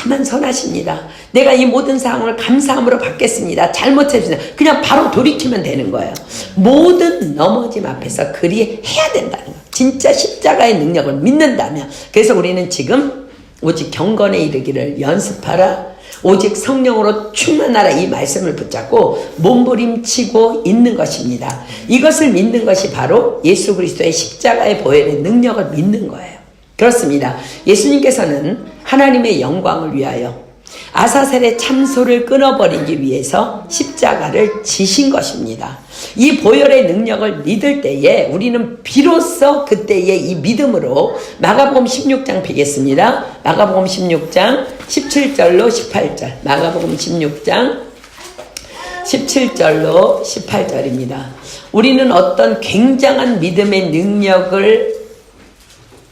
다만 선하십니다. 내가 이 모든 상황을 감사함으로 받겠습니다. 잘못했습니다. 그냥 바로 돌이키면 되는 거예요. 모든 넘어짐 앞에서 그리 해야 된다는 거예요. 진짜 십자가의 능력을 믿는다면. 그래서 우리는 지금 오직 경건에 이르기를 연습하라. 오직 성령으로 충만하라. 이 말씀을 붙잡고 몸부림치고 있는 것입니다. 이것을 믿는 것이 바로 예수 그리스도의 십자가의 보혈의 능력을 믿는 거예요. 그렇습니다. 예수님께서는 하나님의 영광을 위하여 아사셀의 참소를 끊어버리기 위해서 십자가를 지신 것입니다. 이 보혈의 능력을 믿을 때에 우리는 비로소 그때의 이 믿음으로 마가복음 16장 피겠습니다. 마가복음 16장 17절로 18절. 마가복음 16장 17절로 18절입니다. 우리는 어떤 굉장한 믿음의 능력을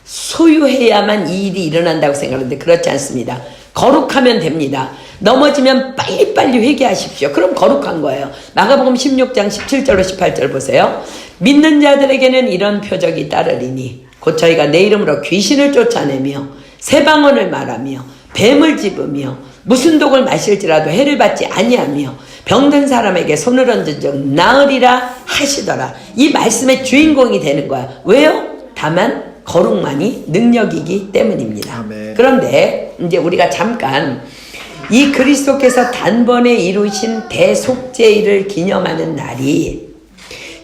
소유해야만 이 일이 일어난다고 생각하는데 그렇지 않습니다. 거룩하면 됩니다. 넘어지면 빨리빨리 회개하십시오. 그럼 거룩한 거예요. 마가복음 16장 17절로 18절 보세요. 믿는 자들에게는 이런 표적이 따르리니 곧 저희가 내 이름으로 귀신을 쫓아내며 새 방언을 말하며 뱀을 집으며 무슨 독을 마실지라도 해를 받지 아니하며 병든 사람에게 손을 얹은 적 나으리라 하시더라. 이 말씀의 주인공이 되는 거야. 왜요? 다만 거룩만이 능력이기 때문입니다. 아멘. 그런데 이제 우리가 잠깐 이 그리스도께서 단번에 이루신 대속죄일을 기념하는 날이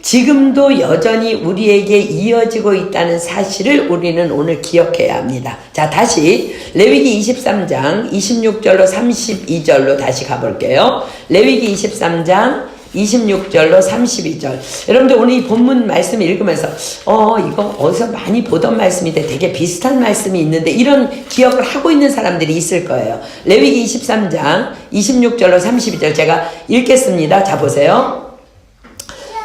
지금도 여전히 우리에게 이어지고 있다는 사실을 우리는 오늘 기억해야 합니다. 자, 다시 레위기 23장 26절로 32절로 다시 가볼게요. 레위기 23장 26절로 32절. 여러분들 오늘 이 본문 말씀 읽으면서 이거 어디서 많이 보던 말씀인데 되게 비슷한 말씀이 있는데 이런 기억을 하고 있는 사람들이 있을 거예요. 레위기 23장 26절로 32절 제가 읽겠습니다. 자 보세요.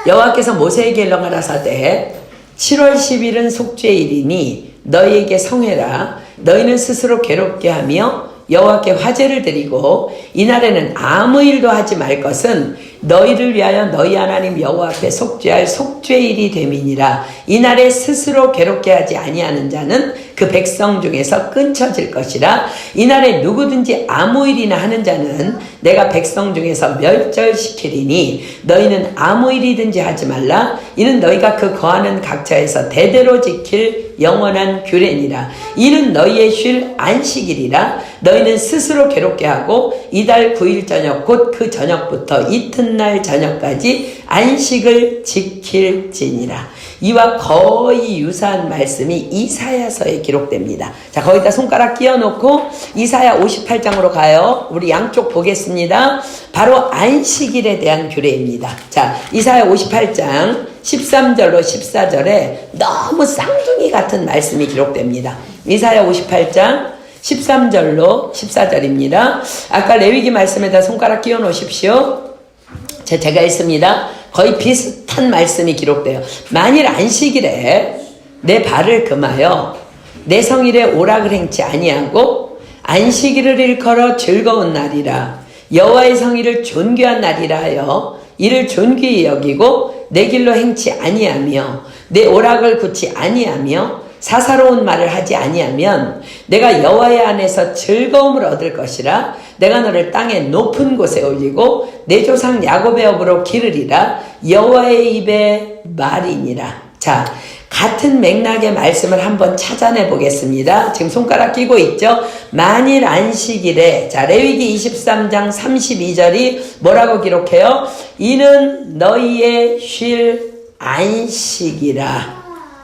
여호와께서 모세에게 일러가라사대 7월 10일은 속죄일이니 너희에게 성회라. 너희는 스스로 괴롭게 하며 여호와께 화제를 드리고 이날에는 아무 일도 하지 말 것은 너희를 위하여 너희 하나님 여호와 앞에 속죄할 속죄일이 됨이니라. 이날에 스스로 괴롭게 하지 아니하는 자는 그 백성 중에서 끊쳐질 것이라. 이날에 누구든지 아무 일이나 하는 자는 내가 백성 중에서 멸절시키리니 너희는 아무 일이든지 하지 말라. 이는 너희가 그 거하는 각처에서 대대로 지킬 영원한 규례니라. 이는 너희의 쉴 안식일이라. 너희는 스스로 괴롭게 하고 이달 9일 저녁 곧 그 저녁부터 이튿날 저녁까지 안식을 지킬지니라. 이와 거의 유사한 말씀이 이사야서에 기록됩니다. 자, 거기다 손가락 끼워놓고 이사야 58장으로 가요. 우리 양쪽 보겠습니다. 바로 안식일에 대한 규례입니다. 자, 이사야 58장 13절로 14절에 너무 쌍둥이 같은 말씀이 기록됩니다. 이사야 58장 13절로 14절입니다. 아까 레위기 말씀에다 손가락 끼워 놓으십시오. 제가 읽습니다. 거의 비슷한 말씀이 기록돼요. 만일 안식일에 내 발을 금하여 내 성일에 오락을 행치 아니하고 안식일을 일컬어 즐거운 날이라 여호와의 성일을 존귀한 날이라 하여 이를 존귀히 여기고 내 길로 행치 아니하며 내 오락을 굳지 아니하며 사사로운 말을 하지 아니하면 내가 여호와의 안에서 즐거움을 얻을 것이라. 내가 너를 땅의 높은 곳에 올리고 내 조상 야곱의 업으로 기르리라. 여호와의 입의 말이니라. 자, 같은 맥락의 말씀을 한번 찾아내 보겠습니다. 지금 손가락 끼고 있죠? 만일 안식일에, 자, 레위기 23장 32절이 뭐라고 기록해요? 이는 너희의 쉴 안식이라.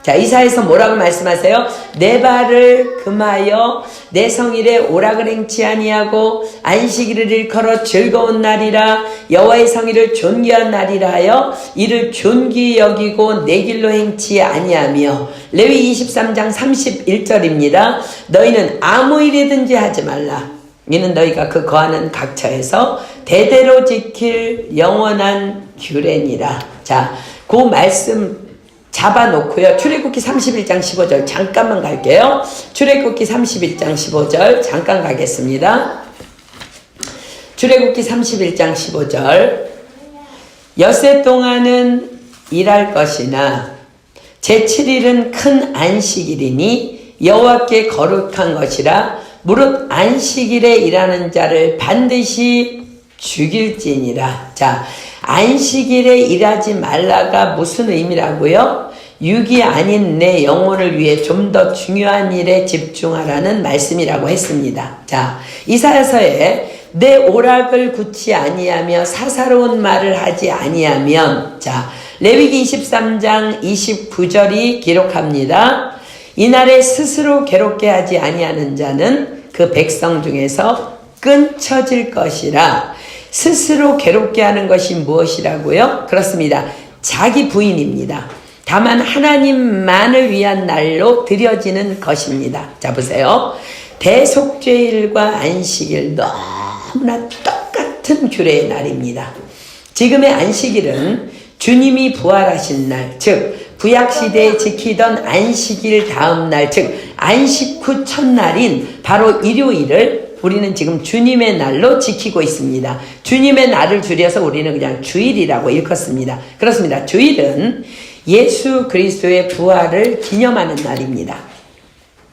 자, 이사야서 뭐라고 말씀하세요? 내 발을 금하여 내 성일에 오락을 행치 아니하고 안식일을 일컬어 즐거운 날이라. 여호와의 성일을 존귀한 날이라 하여 이를 존귀히 여기고 내 길로 행치 아니하며. 레위 23장 31절입니다. 너희는 아무 일이든지 하지 말라. 이는 너희가 그 거하는 각처에서 대대로 지킬 영원한 규례니라. 자, 그 말씀 잡아놓고요. 출애굽기 31장 15절 잠깐만 갈게요. 출애굽기 31장 15절 잠깐 가겠습니다. 출애굽기 31장 15절 엿새 동안은 일할 것이나 제7일은 큰 안식일이니 여호와께 거룩한 것이라. 무릇 안식일에 일하는 자를 반드시 죽일지니라. 자, 안식일에 일하지 말라가 무슨 의미라고요? 육이 아닌 내 영혼을 위해 좀 더 중요한 일에 집중하라는 말씀이라고 했습니다. 자, 이사야서에 내 오락을 굳지 아니하며 사사로운 말을 하지 아니하면, 자, 레위기 23장 29절이 기록합니다. 이날에 스스로 괴롭게 하지 아니하는 자는 그 백성 중에서 끊쳐질 것이라. 스스로 괴롭게 하는 것이 무엇이라고요? 그렇습니다. 자기 부인입니다. 다만 하나님만을 위한 날로 드려지는 것입니다. 자, 보세요. 대속죄일과 안식일 너무나 똑같은 규례의 날입니다. 지금의 안식일은 주님이 부활하신 날, 즉 구약시대에 지키던 안식일 다음 날, 즉 안식 후 첫날인 바로 일요일을 우리는 지금 주님의 날로 지키고 있습니다. 주님의 날을 줄여서 우리는 그냥 주일이라고 일컫습니다. 그렇습니다. 주일은 예수 그리스도의 부활을 기념하는 날입니다.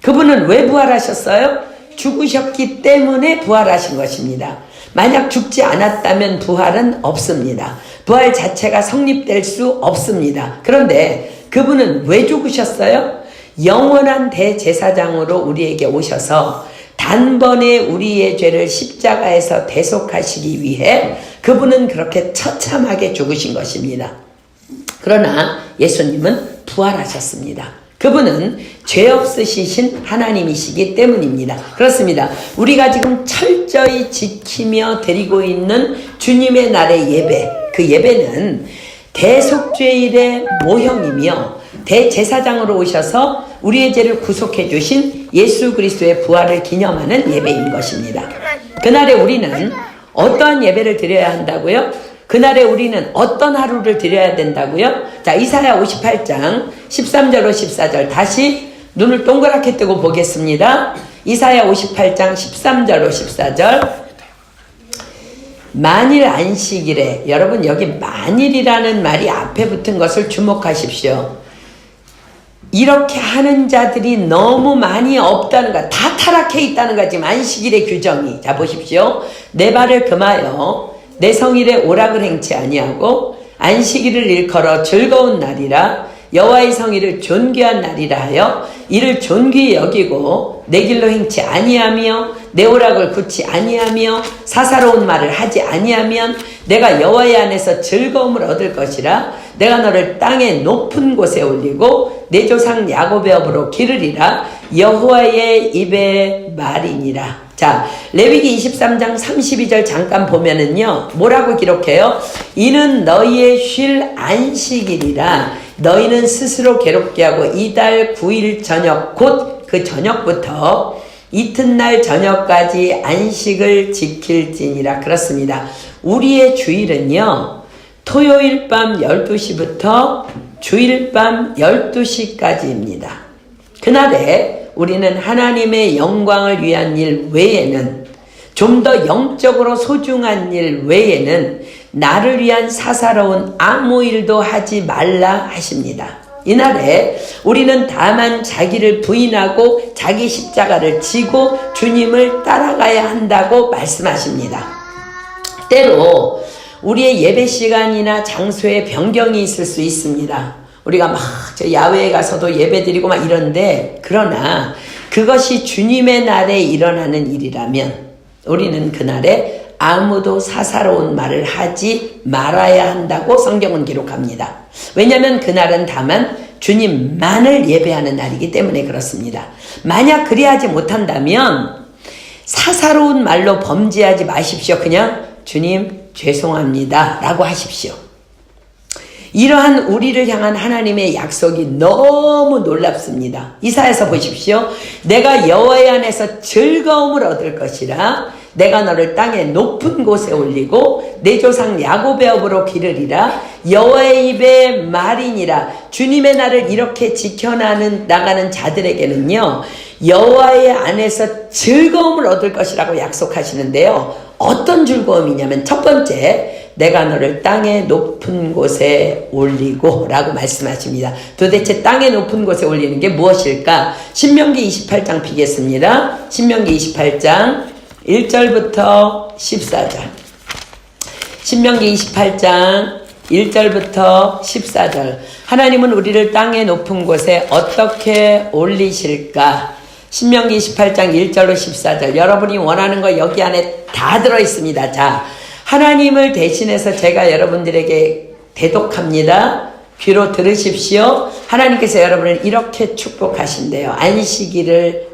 그분은 왜 부활하셨어요? 죽으셨기 때문에 부활하신 것입니다. 만약 죽지 않았다면 부활은 없습니다. 부활 자체가 성립될 수 없습니다. 그런데 그분은 왜 죽으셨어요? 영원한 대제사장으로 우리에게 오셔서 단번에 우리의 죄를 십자가에서 대속하시기 위해 그분은 그렇게 처참하게 죽으신 것입니다. 그러나 예수님은 부활하셨습니다. 그분은 죄 없으신 하나님이시기 때문입니다. 그렇습니다. 우리가 지금 철저히 지키며 드리고 있는 주님의 날의 예배, 그 예배는 대속죄일의 모형이며 대제사장으로 오셔서 우리의 죄를 구속해 주신 예수 그리스도의 부활을 기념하는 예배인 것입니다. 그날에 우리는 어떠한 예배를 드려야 한다고요? 그날에 우리는 어떤 하루를 드려야 된다고요? 자, 이사야 58장 13절로 14절 다시 눈을 동그랗게 뜨고 보겠습니다. 이사야 58장 13절로 14절 만일 안식일에, 여러분 여기 만일이라는 말이 앞에 붙은 것을 주목하십시오. 이렇게 하는 자들이 너무 많이 없다는 거, 다 타락해 있다는 거, 지금 안식일의 규정이. 자, 보십시오. 내 발을 금하여 내 성일에 오락을 행치 아니하고 안식일을 일컬어 즐거운 날이라. 여호와의 성일을 존귀한 날이라 하여 이를 존귀히 여기고 내 길로 행치 아니하며 내 오락을 굳지 아니하며 사사로운 말을 하지 아니하면 내가 여호와의 안에서 즐거움을 얻을 것이라. 내가 너를 땅의 높은 곳에 올리고 내 조상 야곱의 업으로 기르리라. 여호와의 입의 말이니라. 자, 레위기 23장 32절 잠깐 보면은요, 뭐라고 기록해요? 이는 너희의 쉴 안식일이라. 너희는 스스로 괴롭게 하고 이달 9일 저녁, 곧 그 저녁부터 이튿날 저녁까지 안식을 지킬지니라. 그렇습니다. 우리의 주일은요, 토요일 밤 12시부터 주일 밤 12시까지입니다. 그날에 우리는 하나님의 영광을 위한 일 외에는, 좀 더 영적으로 소중한 일 외에는 나를 위한 사사로운 아무 일도 하지 말라 하십니다. 이날에 우리는 다만 자기를 부인하고 자기 십자가를 지고 주님을 따라가야 한다고 말씀하십니다. 때로 우리의 예배 시간이나 장소에 변경이 있을 수 있습니다. 우리가 막 저 야외에 가서도 예배 드리고 막 이런데, 그러나 그것이 주님의 날에 일어나는 일이라면 우리는 그날에 아무도 사사로운 말을 하지 말아야 한다고 성경은 기록합니다. 왜냐하면 그날은 다만 주님만을 예배하는 날이기 때문에 그렇습니다. 만약 그리하지 못한다면 사사로운 말로 범죄하지 마십시오. 그냥 주님 죄송합니다 라고 하십시오. 이러한 우리를 향한 하나님의 약속이 너무 놀랍습니다. 이사야서 보십시오. 내가 여호와의 안에서 즐거움을 얻을 것이라. 내가 너를 땅의 높은 곳에 올리고 내 조상 야곱의 업으로 기르리라. 여호와의 입에 말이니라. 주님의 날을 이렇게 지켜나가는 자들에게는요, 여호와의 안에서 즐거움을 얻을 것이라고 약속하시는데요. 어떤 즐거움이냐면, 첫 번째, 내가 너를 땅의 높은 곳에 올리고 라고 말씀하십니다. 도대체 땅의 높은 곳에 올리는 게 무엇일까? 신명기 28장 피겠습니다. 신명기 28장 1절부터 14절. 신명기 28장 1절부터 14절. 하나님은 우리를 땅의 높은 곳에 어떻게 올리실까? 신명기 28장 1절로 14절. 여러분이 원하는 거 여기 안에 다 들어있습니다. 자, 하나님을 대신해서 제가 여러분들에게 대독합니다. 귀로 들으십시오. 하나님께서 여러분을 이렇게 축복하신대요. 안식일을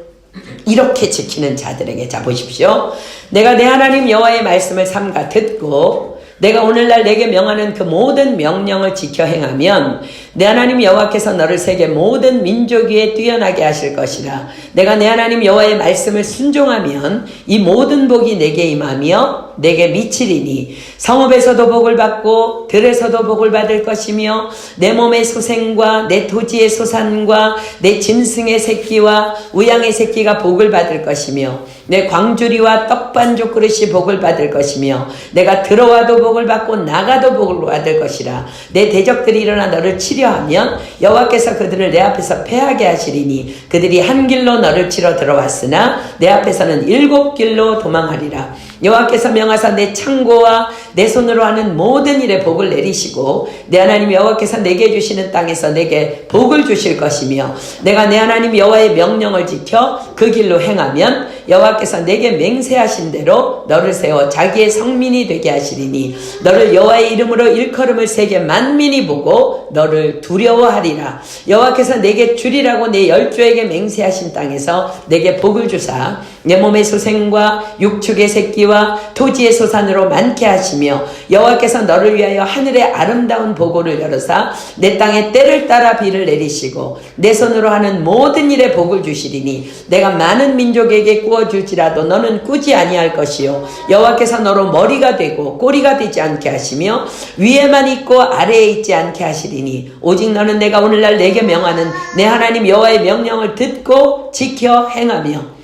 이렇게 지키는 자들에게. 자, 보십시오. 내가 내 하나님 여호와의 말씀을 삼가 듣고 내가 오늘날 내게 명하는 그 모든 명령을 지켜 행하면 내 하나님 여호와께서 너를 세계 모든 민족 위에 뛰어나게 하실 것이라. 내가 내 하나님 여호와의 말씀을 순종하면 이 모든 복이 내게 임하며 내게 미치리니 성읍에서도 복을 받고 들에서도 복을 받을 것이며 내 몸의 소생과 내 토지의 소산과 내 짐승의 새끼와 우양의 새끼가 복을 받을 것이며 내 광주리와 떡반죽 그릇이 복을 받을 것이며 내가 들어와도 복을 받고 나가도 복을 받을 것이라. 내 대적들이 일어나 너를 치려하면 여호와께서 그들을 내 앞에서 패하게 하시리니 그들이 한 길로 너를 치러 들어왔으나 내 앞에서는 7길로 도망하리라. 여호와께서 명하사 내 창고와 내 손으로 하는 모든 일에 복을 내리시고 내 하나님 여호와께서 내게 주시는 땅에서 내게 복을 주실 것이며 내가 내 하나님 여호와의 명령을 지켜 그 길로 행하면 여호와께서 내게 맹세하신 대로 너를 세워 자기의 성민이 되게 하시리니 너를 여호와의 이름으로 일컬음을 세계 만민이 보고 너를 두려워하리라. 여호와께서 내게 주리라고 내 열조에게 맹세하신 땅에서 내게 복을 주사 내 몸의 소생과 육축의 새끼와 토지의 소산으로 많게 하시며 여호와께서 너를 위하여 하늘의 아름다운 보고를 열어사 내 땅에 때를 따라 비를 내리시고 내 손으로 하는 모든 일에 복을 주시리니 내가 많은 민족에게 꾸어줄지라도 너는 꾸지 아니할 것이요 여호와께서 너로 머리가 되고 꼬리가 되지 않게 하시며 위에만 있고 아래에 있지 않게 하시리니 오직 너는 내가 오늘날 내게 명하는 내 하나님 여호와의 명령을 듣고 지켜 행하며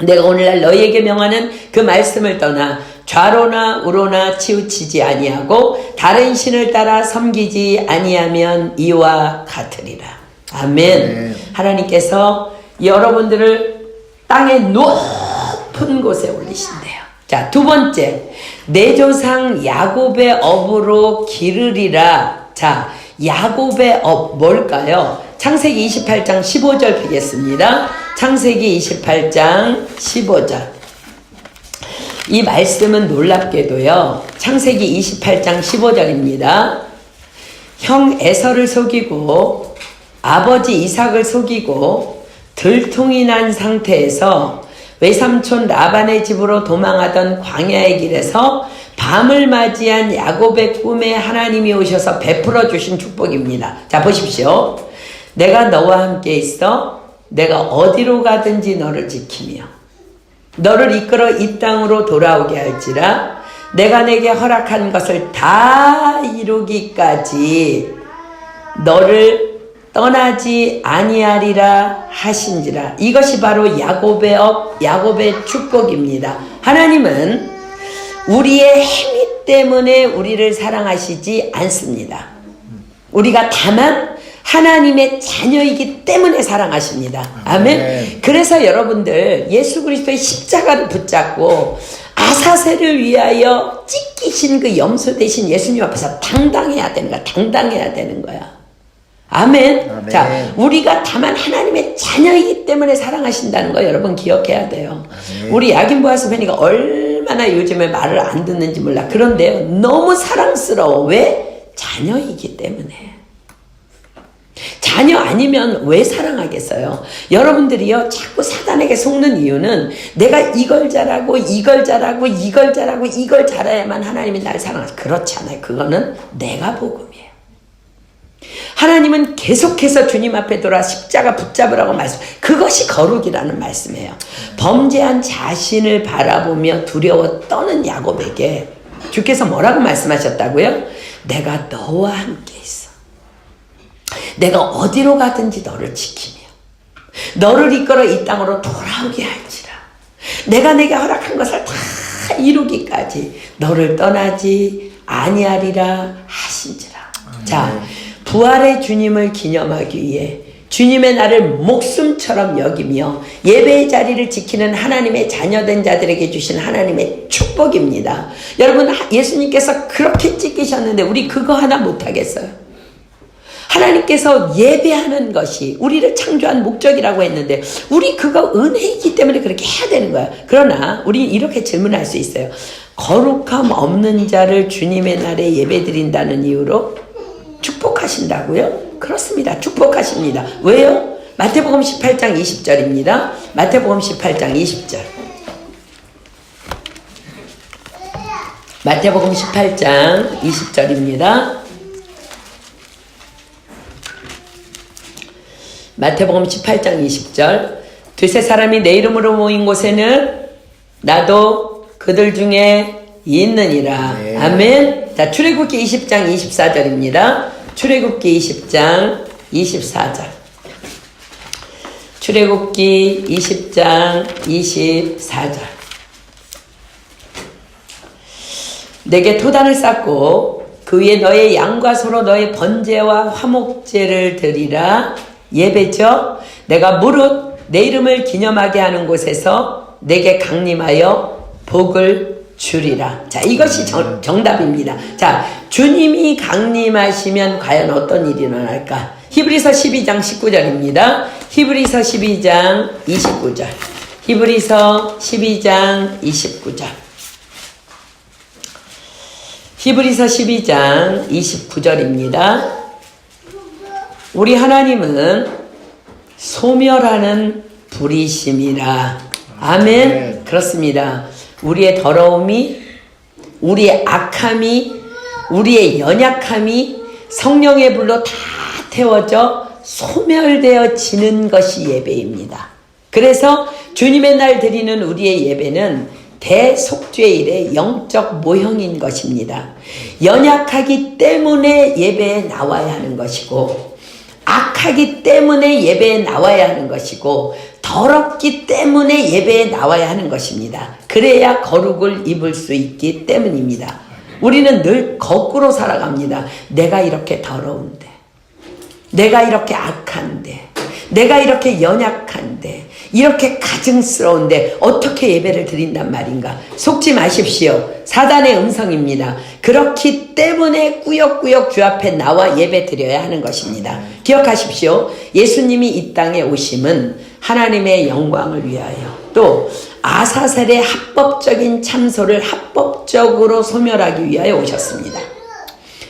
내가 오늘날 너희에게 명하는 그 말씀을 떠나 좌로나 우로나 치우치지 아니하고 다른 신을 따라 섬기지 아니하면 이와 같으리라. 아멘. 하나님께서 여러분들을 땅의 높은 곳에 올리신대요. 자, 두 번째, 내 조상 야곱의 업으로 기르리라. 자, 야곱의 업 뭘까요? 창세기 28장 15절 피겠습니다. 창세기 28장 15절. 이 말씀은 놀랍게도요. 창세기 28장 15절입니다. 형 에서를 속이고 아버지 이삭을 속이고 들통이 난 상태에서 외삼촌 라반의 집으로 도망하던 광야의 길에서 밤을 맞이한 야곱의 꿈에 하나님이 오셔서 베풀어 주신 축복입니다. 자, 보십시오. 내가 너와 함께 있어 내가 어디로 가든지 너를 지키며 너를 이끌어 이 땅으로 돌아오게 할지라. 내가 내게 허락한 것을 다 이루기까지 너를 떠나지 아니하리라 하신지라. 이것이 바로 야곱의 업, 야곱의 축복입니다. 하나님은 우리의 행위 때문에 우리를 사랑하시지 않습니다. 우리가 다만 하나님의 자녀이기 때문에 사랑하십니다. 아멘. 그래서 여러분들 예수 그리스도의 십자가를 붙잡고 아사셀을 위하여 찢기신 그 염소 대신 예수님 앞에서 당당해야 되는 거야. 당당해야 되는 거야. 아멘. 아멘. 자, 우리가 다만 하나님의 자녀이기 때문에 사랑하신다는 거 여러분 기억해야 돼요. 아멘. 우리 약인보아스 팬이가 얼마나 요즘에 말을 안 듣는지 몰라. 그런데요, 너무 사랑스러워. 왜? 자녀이기 때문에. 자녀 아니면 왜 사랑하겠어요? 여러분들이요, 자꾸 사단에게 속는 이유는 내가 이걸 잘하고 이걸 잘하고 이걸 잘하고 이걸 잘해야만 하나님이 날 사랑하지. 그렇지 않아요. 그거는 내가 복음이에요. 하나님은 계속해서 주님 앞에 돌아 십자가 붙잡으라고 말씀. 그것이 거룩이라는 말씀이에요. 범죄한 자신을 바라보며 두려워 떠는 야곱에게 주께서 뭐라고 말씀하셨다고요? 내가 너와 함께 있어. 내가 어디로 가든지 너를 지키며 너를 이끌어 이 땅으로 돌아오게 할지라. 내가 내게 허락한 것을 다 이루기까지 너를 떠나지 아니하리라 하신지라. 자, 부활의 주님을 기념하기 위해 주님의 날을 목숨처럼 여기며 예배의 자리를 지키는 하나님의 자녀된 자들에게 주신 하나님의 축복입니다. 여러분, 예수님께서 그렇게 찢기셨는데 우리 그거 하나 못하겠어요? 하나님께서 예배하는 것이 우리를 창조한 목적이라고 했는데 우리 그거 은혜이기 때문에 그렇게 해야 되는 거야. 그러나 우리 이렇게 질문할 수 있어요. 거룩함 없는 자를 주님의 날에 예배드린다는 이유로 축복하신다고요? 그렇습니다. 축복하십니다. 왜요? 마태복음 18장 20절입니다. 마태복음 18장 20절. 마태복음 18장 20절입니다. 마태복음 18장 20절. 두세 사람이 내 이름으로 모인 곳에는 나도 그들 중에 있느니라. 네. 아멘. 자, 출애굽기 20장 24절입니다. 출애굽기 20장 24절. 출애굽기 20장 24절. 내게 토단을 쌓고 그 위에 너의 양과 소로 너의 번제와 화목제를 드리라. 예배죠. 내가 무릇 내 이름을 기념하게 하는 곳에서 내게 강림하여 복을 주리라. 자, 이것이 정답입니다. 자, 주님이 강림하시면 과연 어떤 일이 일어날까? 히브리서 12장 19절입니다. 히브리서 12장 29절. 히브리서 12장 29절. 히브리서 12장 29절입니다. 우리 하나님은 소멸하는 불이심이라. 아멘. 그렇습니다. 우리의 더러움이, 우리의 악함이, 우리의 연약함이 성령의 불로 다 태워져 소멸되어지는 것이 예배입니다. 그래서 주님의 날 드리는 우리의 예배는 대속죄일의 영적 모형인 것입니다. 연약하기 때문에 예배에 나와야 하는 것이고, 악하기 때문에 예배에 나와야 하는 것이고, 더럽기 때문에 예배에 나와야 하는 것입니다. 그래야 거룩을 입을 수 있기 때문입니다. 우리는 늘 거꾸로 살아갑니다. 내가 이렇게 더러운데, 내가 이렇게 악한데, 내가 이렇게 연약한데, 이렇게 가증스러운데 어떻게 예배를 드린단 말인가? 속지 마십시오. 사단의 음성입니다. 그렇기 때문에 꾸역꾸역 주 앞에 나와 예배 드려야 하는 것입니다. 기억하십시오. 예수님이 이 땅에 오심은 하나님의 영광을 위하여, 또 아사셀의 합법적인 참소를 합법적으로 소멸하기 위하여 오셨습니다.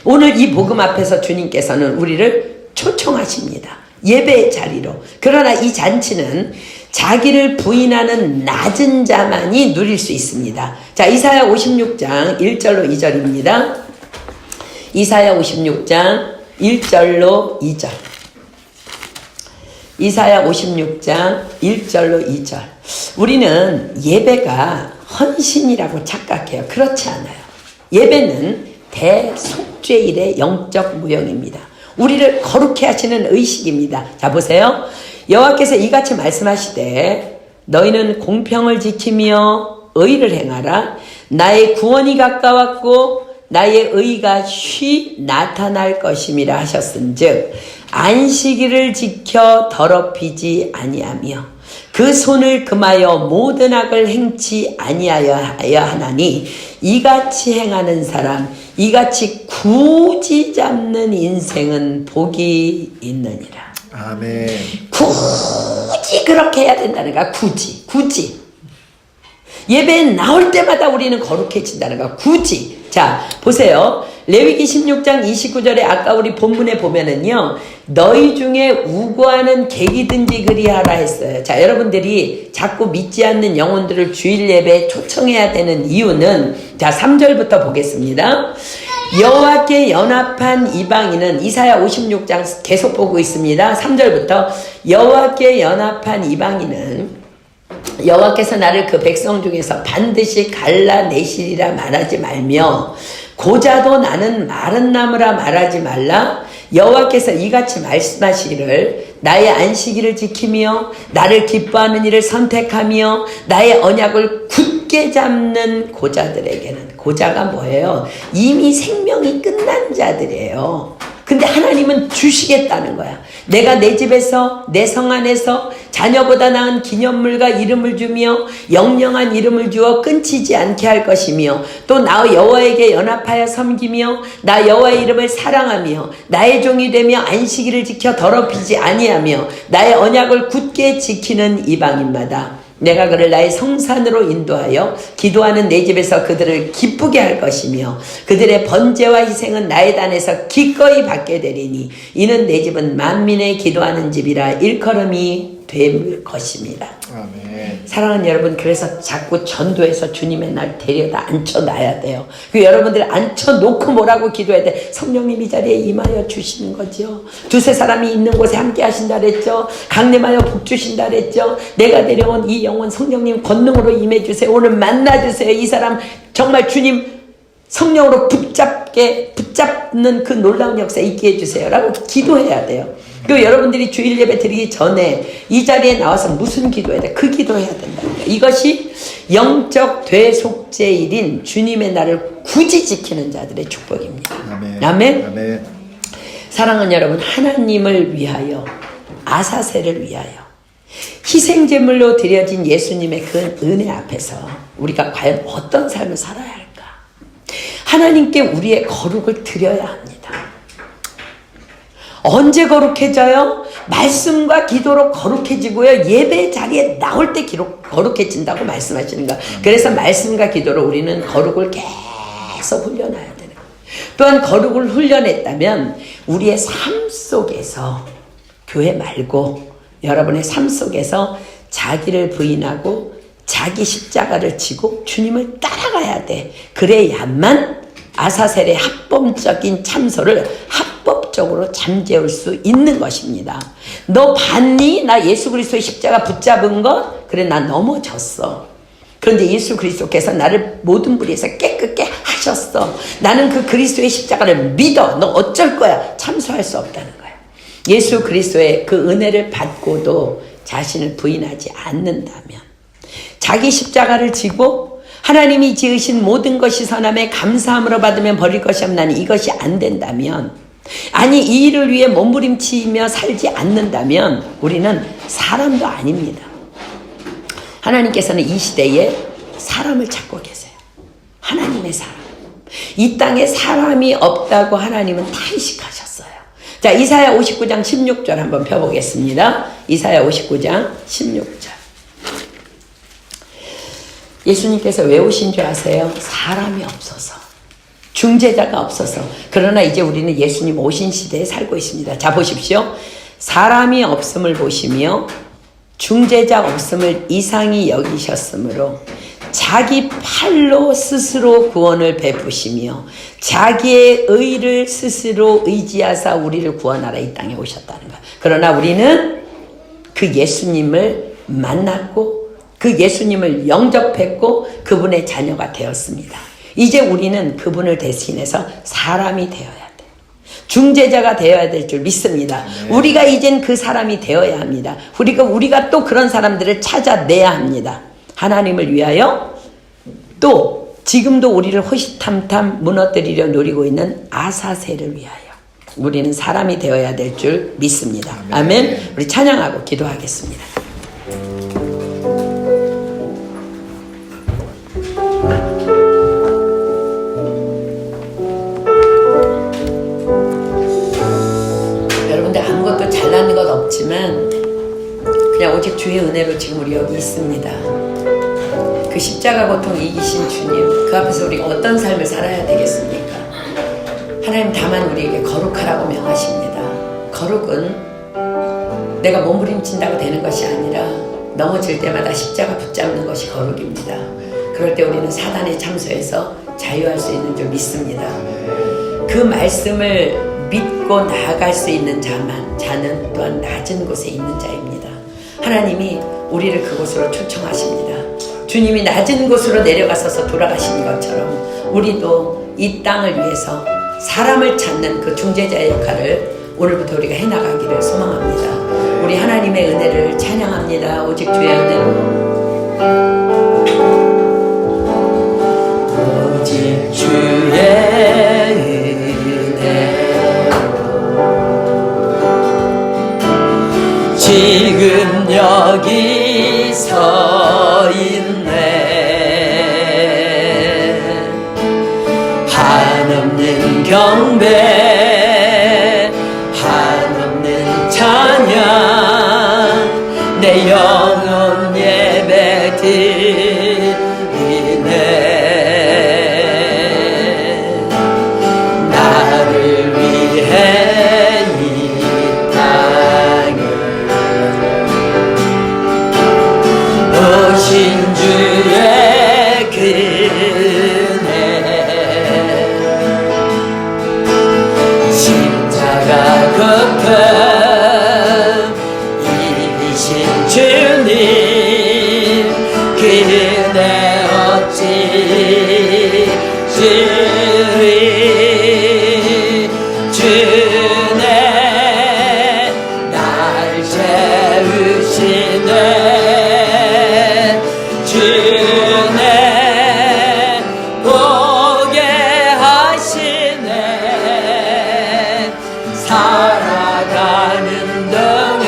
오늘 이 복음 앞에서 주님께서는 우리를 초청하십니다. 예배의 자리로. 그러나 이 잔치는 자기를 부인하는 낮은 자만이 누릴 수 있습니다. 자, 이사야 56장 1절로 2절입니다. 이사야 56장 1절로 2절. 이사야 56장 1절로 2절. 우리는 예배가 헌신이라고 착각해요. 그렇지 않아요. 예배는 대속죄일의 영적 무형입니다. 우리를 거룩해 하시는 의식입니다. 자, 보세요. 여호와께서 이같이 말씀하시되 너희는 공평을 지키며 의를 행하라. 나의 구원이 가까웠고 나의 의가 쉬 나타날 것임이라 하셨은즉 안식일을 지켜 더럽히지 아니하며 그 손을 금하여 모든 악을 행치 아니하여 하나니 이같이 행하는 사람 이같이 굳이 잡는 인생은 복이 있느니라. 아멘. 굳이 그렇게 해야 된다는 거야. 굳이 예배에 나올 때마다 우리는 거룩해진다는 거야. 굳이. 자 보세요. 레위기 16장 29절에 아까 우리 본문에 보면은요, 너희 중에 우고하는 객이든지 그리하라 했어요. 자, 여러분들이 자꾸 믿지 않는 영혼들을 주일 예배에 초청해야 되는 이유는, 자 3절부터 보겠습니다. 여호와께 연합한 이방인은, 이사야 56장 계속 보고 있습니다. 3절부터 여호와께 연합한 이방인은 여호와께서 나를 그 백성 중에서 반드시 갈라내시리라 말하지 말며 고자도 나는 마른 나무라 말하지 말라. 여호와께서 이같이 말씀하시기를 나의 안식일을 지키며 나를 기뻐하는 일을 선택하며 나의 언약을 굳게 잡는 고자들에게는, 고자가 뭐예요? 이미 생명이 끝난 자들이에요. 근데 하나님은 주시겠다는 거야. 내가 내 집에서 내 성 안에서 자녀보다 나은 기념물과 이름을 주며 영영한 이름을 주어 끊치지 않게 할 것이며 또 나 여호와에게 연합하여 섬기며 나 여호와의 이름을 사랑하며 나의 종이 되며 안식일을 지켜 더럽히지 아니하며 나의 언약을 굳게 지키는 이방인마다 내가 그를 나의 성산으로 인도하여 기도하는 내 집에서 그들을 기쁘게 할 것이며 그들의 번제와 희생은 나의 단에서 기꺼이 받게 되리니 이는 내 집은 만민의 기도하는 집이라 일컬음이 될 것입니다. 아멘. 사랑하는 여러분, 그래서 자꾸 전도해서 주님의 날 데려다 앉혀놔야 돼요. 그 여러분들 앉혀놓고 뭐라고 기도해야 돼? 성령님 이 자리에 임하여 주시는 거죠. 두세 사람이 있는 곳에 함께 하신다 그랬죠. 강림하여 복 주신다 그랬죠. 내가 데려온 이 영혼 성령님 권능으로 임해주세요. 오늘 만나주세요. 이 사람 정말 주님 성령으로 붙잡는 그 놀라운 역사 있게 해주세요 라고 기도해야 돼요. 그 여러분들이 주일 예배 드리기 전에 이 자리에 나와서 무슨 기도해야 돼? 그 기도해야 된다는 거예요. 이것이 영적 대속죄일인 주님의 날을 굳이 지키는 자들의 축복입니다. 아멘. 아멘. 아멘. 사랑하는 여러분, 하나님을 위하여, 아사세를 위하여 희생제물로 드려진 예수님의 그 은혜 앞에서 우리가 과연 어떤 삶을 살아야 할까? 하나님께 우리의 거룩을 드려야 합니다. 언제 거룩해져요? 말씀과 기도로 거룩해지고요. 예배 자리에 나올 때 거룩해진다고 말씀하시는 거예요. 그래서 말씀과 기도로 우리는 거룩을 계속 훈련해야 되는 거예요. 또한 거룩을 훈련했다면 우리의 삶 속에서, 교회 말고 여러분의 삶 속에서 자기를 부인하고 자기 십자가를 지고 주님을 따라가야 돼. 그래야만 아사셀의 합법적인 참소를 합법적으로 잠재울 수 있는 것입니다. 너 봤니? 나 예수 그리스도의 십자가 붙잡은 것? 그래, 나 넘어졌어. 그런데 예수 그리스도께서 나를 모든 불의에서 깨끗게 하셨어. 나는 그 그리스도의 십자가를 믿어. 너 어쩔 거야? 참소할 수 없다는 거야. 예수 그리스도의 그 은혜를 받고도 자신을 부인하지 않는다면, 자기 십자가를 지고 하나님이 지으신 모든 것이 선함에 감사함으로 받으면 버릴 것이 없나니 이것이 안 된다면, 아니 이 일을 위해 몸부림치며 살지 않는다면 우리는 사람도 아닙니다. 하나님께서는 이 시대에 사람을 찾고 계세요. 하나님의 사람. 이 땅에 사람이 없다고 하나님은 다 이식하셨어요. 자, 이사야 59장 16절 한번 펴보겠습니다. 이사야 59장 16절. 예수님께서 왜 오신 줄 아세요? 사람이 없어서, 중재자가 없어서. 그러나 이제 우리는 예수님 오신 시대에 살고 있습니다. 자, 보십시오. 사람이 없음을 보시며 중재자 없음을 이상히 여기셨으므로 자기 팔로 스스로 구원을 베푸시며 자기의 의를 스스로 의지하사 우리를 구원하라 이 땅에 오셨다는 거예요. 그러나 우리는 그 예수님을 만났고 그 예수님을 영접했고 그분의 자녀가 되었습니다. 이제 우리는 그분을 대신해서 사람이 되어야 돼. 중재자가 되어야 될 줄 믿습니다. 네. 우리가 이젠 그 사람이 되어야 합니다. 우리가 또 그런 사람들을 찾아내야 합니다. 하나님을 위하여, 또 지금도 우리를 호시탐탐 무너뜨리려 노리고 있는 아사셀을 위하여. 우리는 사람이 되어야 될 줄 믿습니다. 아멘. 우리 찬양하고 기도하겠습니다. 여러분들 아무것도 잘나는 것 없지만 그냥 오직 주의 은혜로 지금 우리 여기 있습니다. 그 십자가 고통 이기신 주님, 그 앞에서 우리가 어떤 삶을 살아야 되겠습니까? 하나님 다만 우리에게 거룩하라고 명하십니다. 거룩은 내가 몸부림친다고 되는 것이 아니라 넘어질 때마다 십자가 붙잡는 것이 거룩입니다. 그럴 때 우리는 사단의 참소에서 자유할 수 있는 줄 믿습니다. 그 말씀을 믿고 나아갈 수 있는 자는 또한 낮은 곳에 있는 자입니다. 하나님이 우리를 그곳으로 초청하십니다. 주님이 낮은 곳으로 내려가셔서 돌아가신 것처럼 우리도 이 땅을 위해서 사람을 찾는 그 중재자의 역할을 오늘부터 우리가 해나가기를 소망합니다. 우리 하나님의 은혜를 찬양합니다. 오직 주의 은혜로, 오직 주의 은혜로 지금 여기 서 있네. 한없는 경배, 한없는 찬양, 내 영혼 예배 드리네. 나를 위해 이 땅을 오신 주의 그네 십자가 고통 이기신 주님, 그네 어찌 주리. 주네 나를 채우시네. 주네 보게 하시네. 살아가는 동안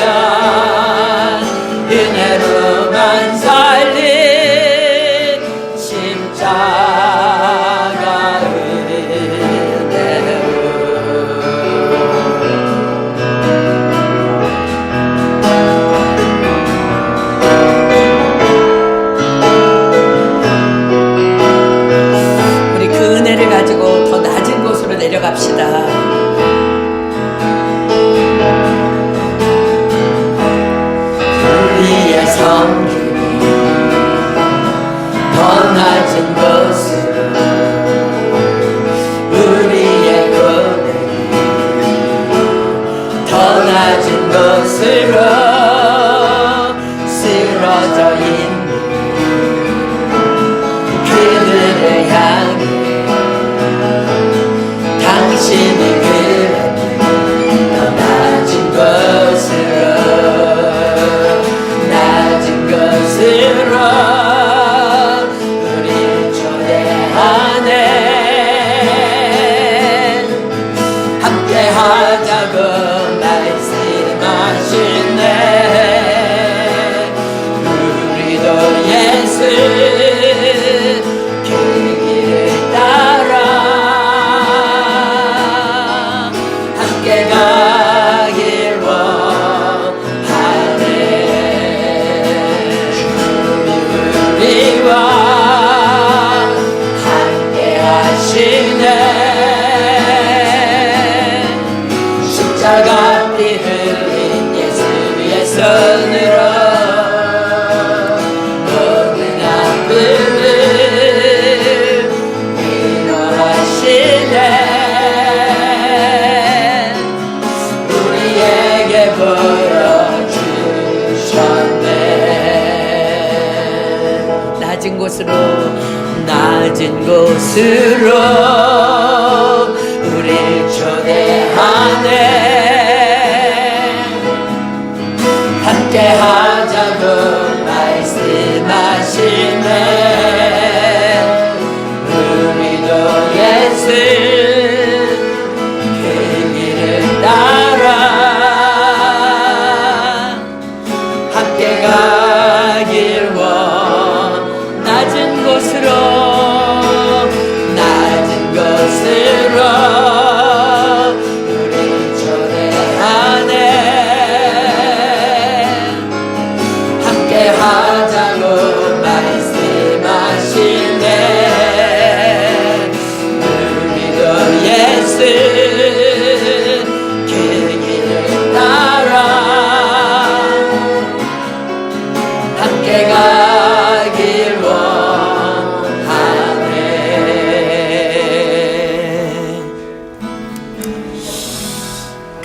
은혜로만 살린 십자가 은혜로 우리 그 은혜를 가지고 더 낮은 곳으로 내려갑시다. 우리의 성길이 더 낮은 곳으로, 우리의 고백이 더 낮은 곳으로 쓰러져 있는 그들을 향해 당신이 그랬네. 더 낮은 곳으로, 낮은 곳으로 우리 초대하네. 함께 하자고 말씀하시네. 우리도 예수 그 길을 따라 함께 가길 원하네. 우리와 함께 하시네. 십자가 피 흘린 예수의 손으로 모든 아픔을 위로하시네. 우리에게 보여주셨네. 낮은 곳으로, 낮은 곳으로 우릴 초대하네. 함께 하자고 말씀하시네. 우리도 예수 그 길을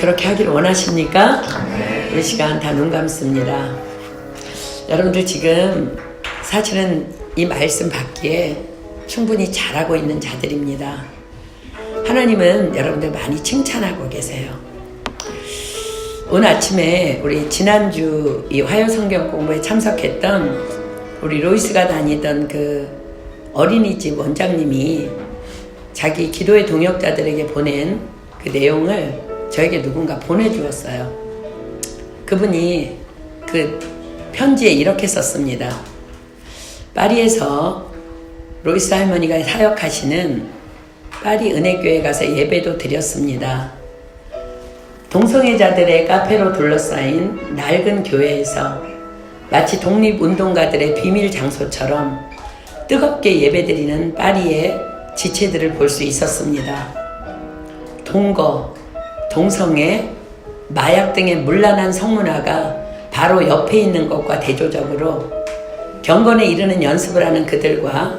그렇게 하기를 원하십니까? 이 시간 다 눈 감습니다. 여러분들 지금 사실은 이 말씀 받기에 충분히 잘하고 있는 자들입니다. 하나님은 여러분들 많이 칭찬하고 계세요. 오늘 아침에 우리 지난주 이 화요성경 공부에 참석했던 우리 로이스가 다니던 그 어린이집 원장님이 자기 기도의 동역자들에게 보낸 그 내용을 저에게 누군가 보내주었어요. 그분이 그 편지에 이렇게 썼습니다. 파리에서 로이스 할머니가 사역하시는 파리 은혜교회 가서 예배도 드렸습니다. 동성애자들의 카페로 둘러싸인 낡은 교회에서 마치 독립운동가들의 비밀 장소처럼 뜨겁게 예배드리는 파리의 지체들을 볼 수 있었습니다. 동거, 동성애, 마약 등의 문란한 성문화가 바로 옆에 있는 것과 대조적으로 경건에 이르는 연습을 하는 그들과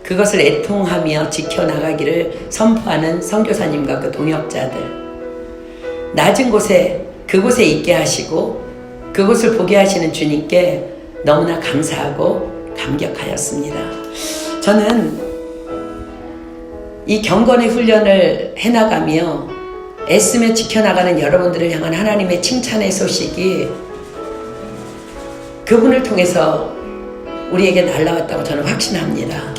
그것을 애통하며 지켜나가기를 선포하는 선교사님과 그 동역자들, 낮은 곳에 그곳에 있게 하시고 그곳을 보게 하시는 주님께 너무나 감사하고 감격하였습니다. 저는 이 경건의 훈련을 해나가며 애쓰며 지켜나가는 여러분들을 향한 하나님의 칭찬의 소식이 그분을 통해서 우리에게 날라왔다고 저는 확신합니다.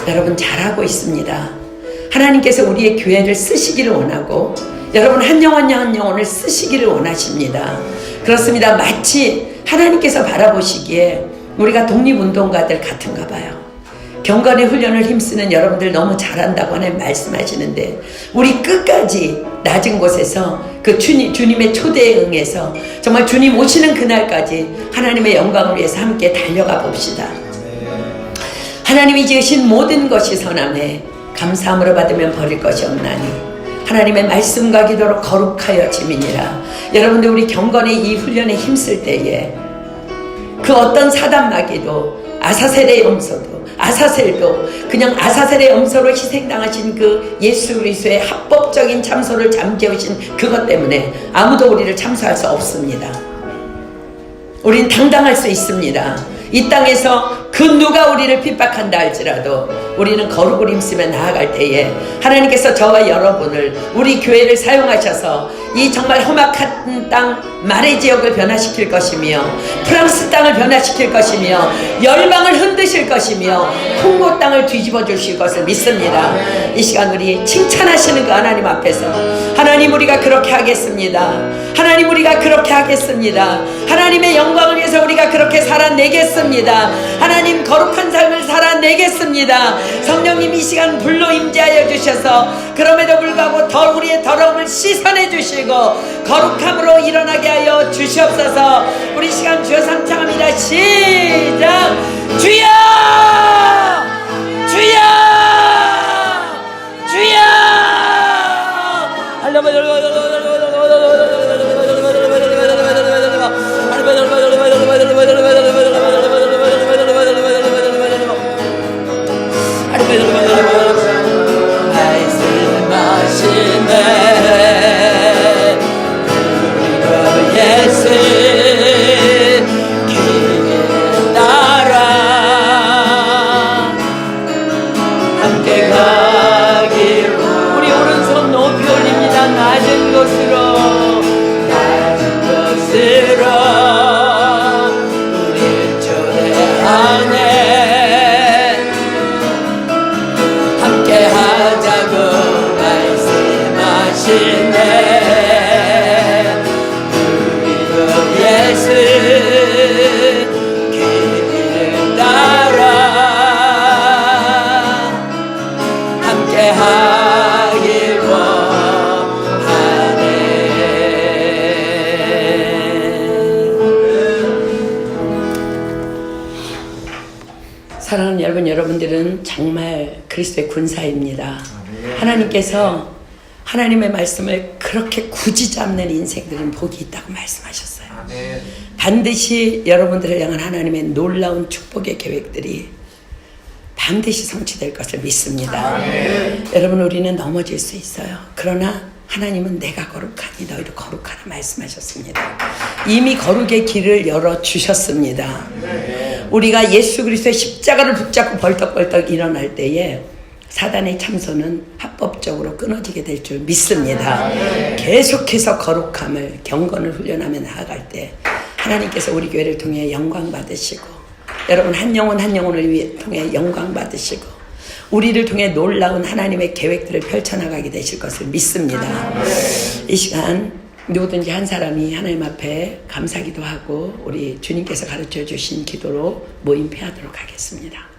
여러분 잘하고 있습니다. 하나님께서 우리의 교회를 쓰시기를 원하고 여러분 한 영혼 한 영혼을 쓰시기를 원하십니다. 그렇습니다. 마치 하나님께서 바라보시기에 우리가 독립운동가들 같은가 봐요. 경건의 훈련을 힘쓰는 여러분들 너무 잘한다고 하나님 말씀하시는데 우리 끝까지 낮은 곳에서 그 주님의 초대에 응해서 정말 주님 오시는 그날까지 하나님의 영광을 위해서 함께 달려가 봅시다. 하나님이 지으신 모든 것이 선함에 감사함으로 받으면 버릴 것이 없나니 하나님의 말씀과 기도로 거룩하여 지민이라. 여러분들 우리 경건의 이 훈련에 힘쓸 때에 그 어떤 사단마귀도 아사셀의 염소도 아사셀도 그냥 아사셀의 염소로 희생당하신 그 예수 그리스도의 합법적인 참소를 잠재우신 그것 때문에 아무도 우리를 참소할 수 없습니다. 우린 당당할 수 있습니다. 이 땅에서 그 누가 우리를 핍박한다 할지라도 우리는 거룩을 힘쓰며 나아갈 때에 하나님께서 저와 여러분을 우리 교회를 사용하셔서 이 정말 험악한 땅 마레 지역을 변화시킬 것이며 프랑스 땅을 변화시킬 것이며 열방을 흔드실 것이며 콩고 땅을 뒤집어 주실 것을 믿습니다. 이 시간 우리 칭찬하시는 그 하나님 앞에서 하나님 우리가 그렇게 하겠습니다. 하나님 우리가 그렇게 하겠습니다. 하나님의 영광을 위해서 우리가 그렇게 살아내겠습니다. 하나님 거룩한 삶을 살아내겠습니다. 성령님 이 시간 불로 임재하여 주셔서 그럼에도 불구하고 우리의 더러움을 씻어내 주시고 거룩함으로 일어나게 하여 주시옵소서. 우리 시간 주여 삼창합니다. 시작. 주여 주여 주여 사랑하는 여러분들은 정말 그리스도의 군사입니다. 하나님께서 하나님의 말씀을 그렇게 굳이 잡는 인생들은 복이 있다고 말씀하셨어요. 반드시 여러분들을 향한 하나님의 놀라운 축복의 계획들이 반드시 성취될 것을 믿습니다. 여러분 우리는 넘어질 수 있어요. 그러나 하나님은 내가 거룩하니 너희도 거룩하라 말씀하셨습니다. 이미 거룩의 길을 열어주셨습니다. 우리가 예수 그리스도의 십자가를 붙잡고 벌떡벌떡 일어날 때에 사단의 참소는 합법적으로 끊어지게 될 줄 믿습니다. 계속해서 거룩함을 경건을 훈련하며 나아갈 때 하나님께서 우리 교회를 통해 영광 받으시고 여러분 한 영혼 한 영혼을 통해 영광 받으시고 우리를 통해 놀라운 하나님의 계획들을 펼쳐나가게 되실 것을 믿습니다. 이 시간 누구든지 한 사람이 하나님 앞에 감사기도 하고 우리 주님께서 가르쳐 주신 기도로 모임 패하도록 하겠습니다.